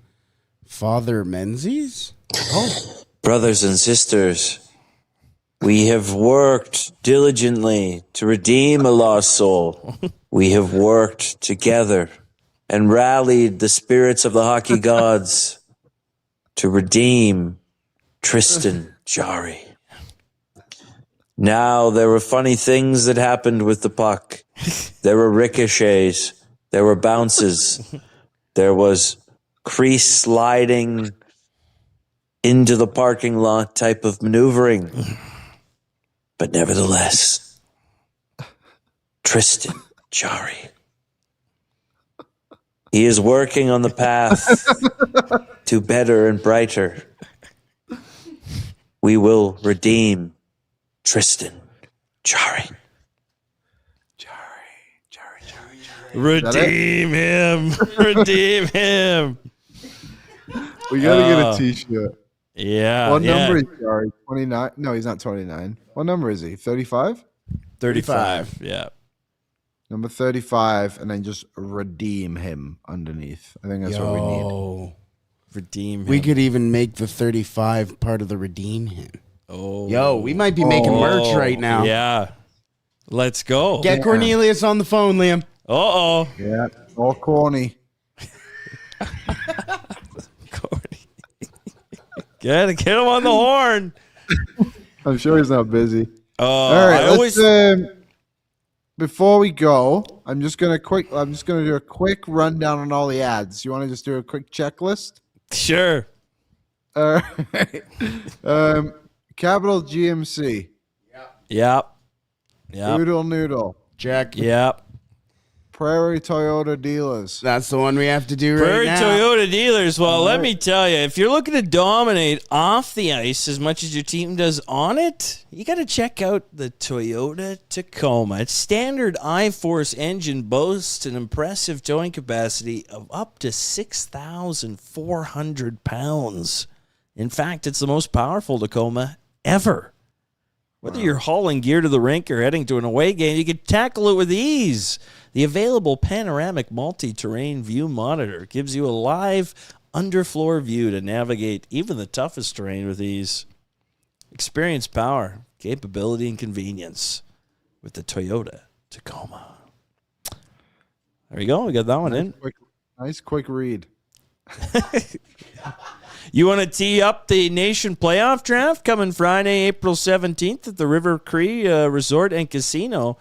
Father Menzies. Oh. Brothers and sisters, we have worked diligently to redeem a lost soul. We have worked together and rallied the spirits of the hockey gods to redeem Tristan Jarry. Now, there were funny things that happened with the puck. There were ricochets. There were bounces. There was crease sliding into the parking lot type of maneuvering. But nevertheless, Tristan Jarry, he is working on the path to better and brighter. We will redeem Tristan Jarry. Redeem him. Redeem him. We got to get a t-shirt. Yeah. What number is Jarry? 29? No, he's not 29. What number is he? 35? 35, yeah. Number 35, and then just redeem him underneath. I think that's what we need. Redeem him. We could even make the 35 part of the redeem him. Oh. Yo, we might be making merch right now. Yeah. Let's go. Get Cornelius on the phone, Liam. Uh-oh. Yeah, all corny. Get him on the horn. I'm sure he's not busy. All right, before we go, I'm just gonna do a quick rundown on all the ads. You want to just do a quick checklist? Sure. All right. Capital GMC. Yep. Noodle Noodle. Check. Yep. Prairie Toyota dealers. That's the one we have to do Prairie right now. Toyota dealers. Well, let me tell you, if you're looking to dominate off the ice as much as your team does on it, you got to check out the Toyota Tacoma. Its standard I-Force engine boasts an impressive towing capacity of up to 6,400 pounds. In fact, it's the most powerful Tacoma ever. Whether you're hauling gear to the rink or heading to an away game, you can tackle it with ease. The available panoramic multi-terrain view monitor gives you a live underfloor view to navigate even the toughest terrain with ease. Experience power, capability, and convenience with the Toyota Tacoma. There we go. We got that one in. Nice quick read. You want to tee up the Nation Playoff Draft coming Friday, April 17th at the River Cree Resort and Casino.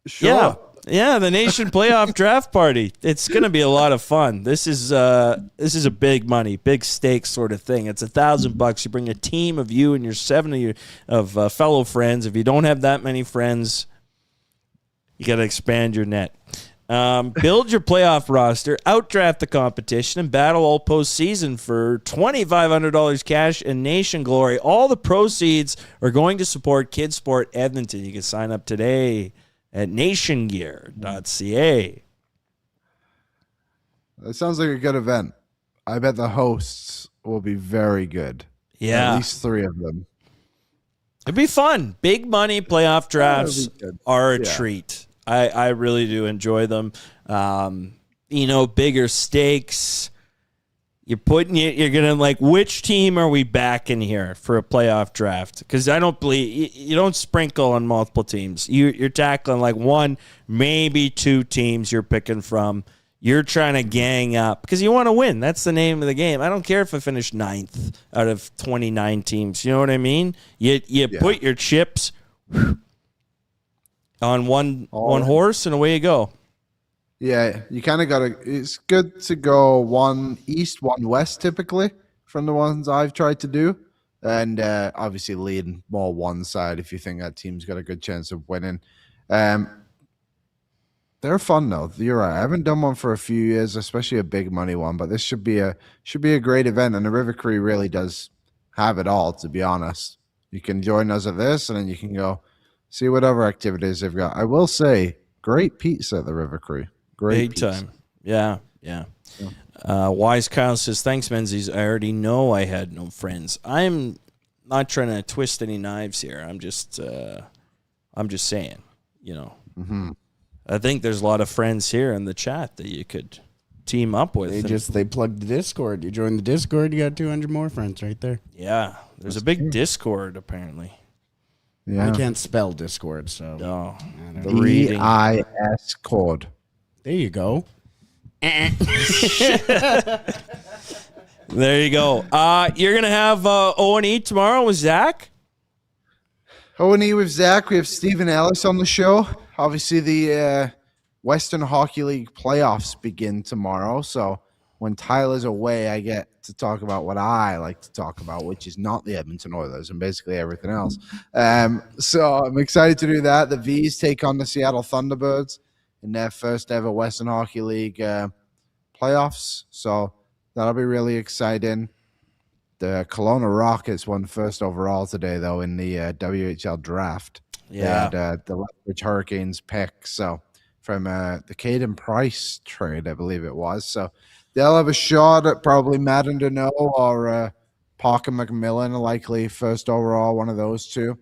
Sure. Yeah, the Nation Playoff Draft Party. It's going to be a lot of fun. This is a big money, big stakes sort of thing. It's $1,000. You bring a team of you and your 7 of fellow friends. If you don't have that many friends, you got to expand your net. Build your playoff roster, outdraft the competition, and battle all postseason for $2,500 cash and Nation Glory. All the proceeds are going to support Kids Sport Edmonton. You can sign up today at nationgear.ca. That sounds like a good event. I bet the hosts will be very good. Yeah. At least 3 of them. It'd be fun. Big money playoff drafts are a treat. I really do enjoy them. Bigger stakes. You're gonna like, which team are we backing here for a playoff draft? Because I don't believe you don't sprinkle on multiple teams. You're tackling like 1, maybe 2 teams you're picking from. You're trying to gang up because you want to win. That's the name of the game. I don't care if I finish 9th out of 29 teams. You know what I mean? You put your chips on one horse and away you go. Yeah, you kind of got to. It's good to go 1 east, 1 west, typically from the ones I've tried to do, and obviously lean more one side if you think that team's got a good chance of winning. They're fun though. You're right. I haven't done one for a few years, especially a big money one. But this should be a great event, and the River Cree really does have it all. To be honest, you can join us at this, and then you can go see what other activities they've got. I will say, great pizza at the River Cree. Great Big time. Yeah. Wise Kyle says, thanks, Menzies. I already know I had no friends. I'm not trying to twist any knives here. I'm just saying, Mm-hmm. I think there's a lot of friends here in the chat that you could team up with. They plugged the Discord. You join the Discord, you got 200 more friends right there. Yeah. There's a big Discord, apparently. Yeah. I can't spell Discord, so. No. The reading. EIS Cord. There you go. There you go. You're going to have O&E tomorrow with Zach? O&E with Zach. We have Stephen Ellis on the show. Obviously, the Western Hockey League playoffs begin tomorrow. So when Tyler's away, I get to talk about what I like to talk about, which is not the Edmonton Oilers and basically everything else. So I'm excited to do that. The Vs take on the Seattle Thunderbirds in their first ever Western Hockey League playoffs. So that'll be really exciting. The Kelowna Rockets won first overall today, though, in the WHL draft. Yeah. They had the Lethbridge Hurricanes pick. So from the Caden Price trade, I believe it was. So they'll have a shot at probably Madden Deneau or Parker McMillan, likely first overall, one of those two.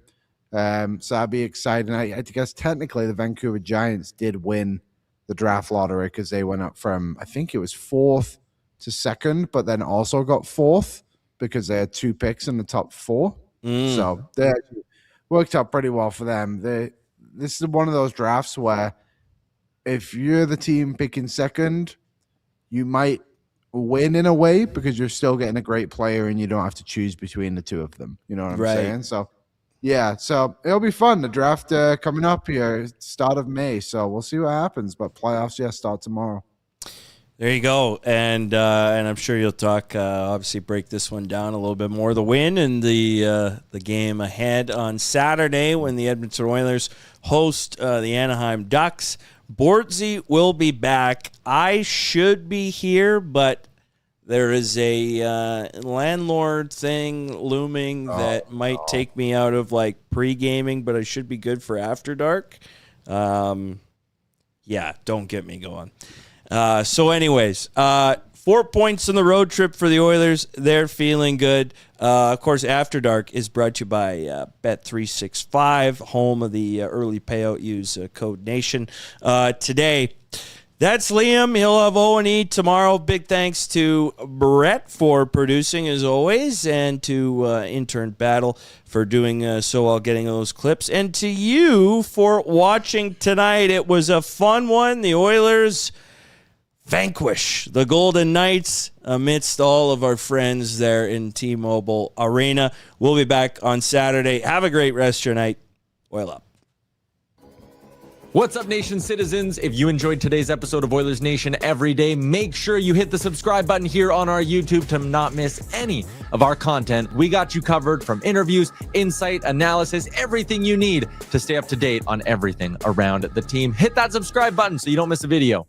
So that'd be exciting. I guess technically the Vancouver Giants did win the draft lottery because they went up from, I think it was 4th to 2nd, but then also got 4th because they had 2 picks in the top 4. So they worked out pretty well for them. This is one of those drafts where if you're the team picking 2nd, you might win in a way because you're still getting a great player and you don't have to choose between the 2 of them. You know what I'm saying? So, yeah, so it'll be fun. The draft coming up here, start of May. So we'll see what happens. But playoffs, start tomorrow. There you go, and I'm sure you'll talk. Obviously, break this one down a little bit more. The win and the game ahead on Saturday when the Edmonton Oilers host the Anaheim Ducks. Bordzy will be back. I should be here, but there is a landlord thing looming that might take me out of like pre-gaming, but I should be good for After Dark. Yeah, don't get me going. So anyways, 4 points in the road trip for the Oilers. They're feeling good. Of course, After Dark is brought to you by Bet365, home of the early payout. Use code NATION. Today, that's Liam. He'll have O&E tomorrow. Big thanks to Brett for producing, as always, and to intern Battle for doing so while getting those clips, and to you for watching tonight. It was a fun one. The Oilers vanquish the Golden Knights amidst all of our friends there in T-Mobile Arena. We'll be back on Saturday. Have a great rest of your night. Oil up. What's up, Nation citizens? If you enjoyed today's episode of Oilers Nation Every Day, make sure you hit the subscribe button here on our YouTube to not miss any of our content. We got you covered, from interviews, insight, analysis, everything you need to stay up to date on everything around the team. Hit that subscribe button so you don't miss a video.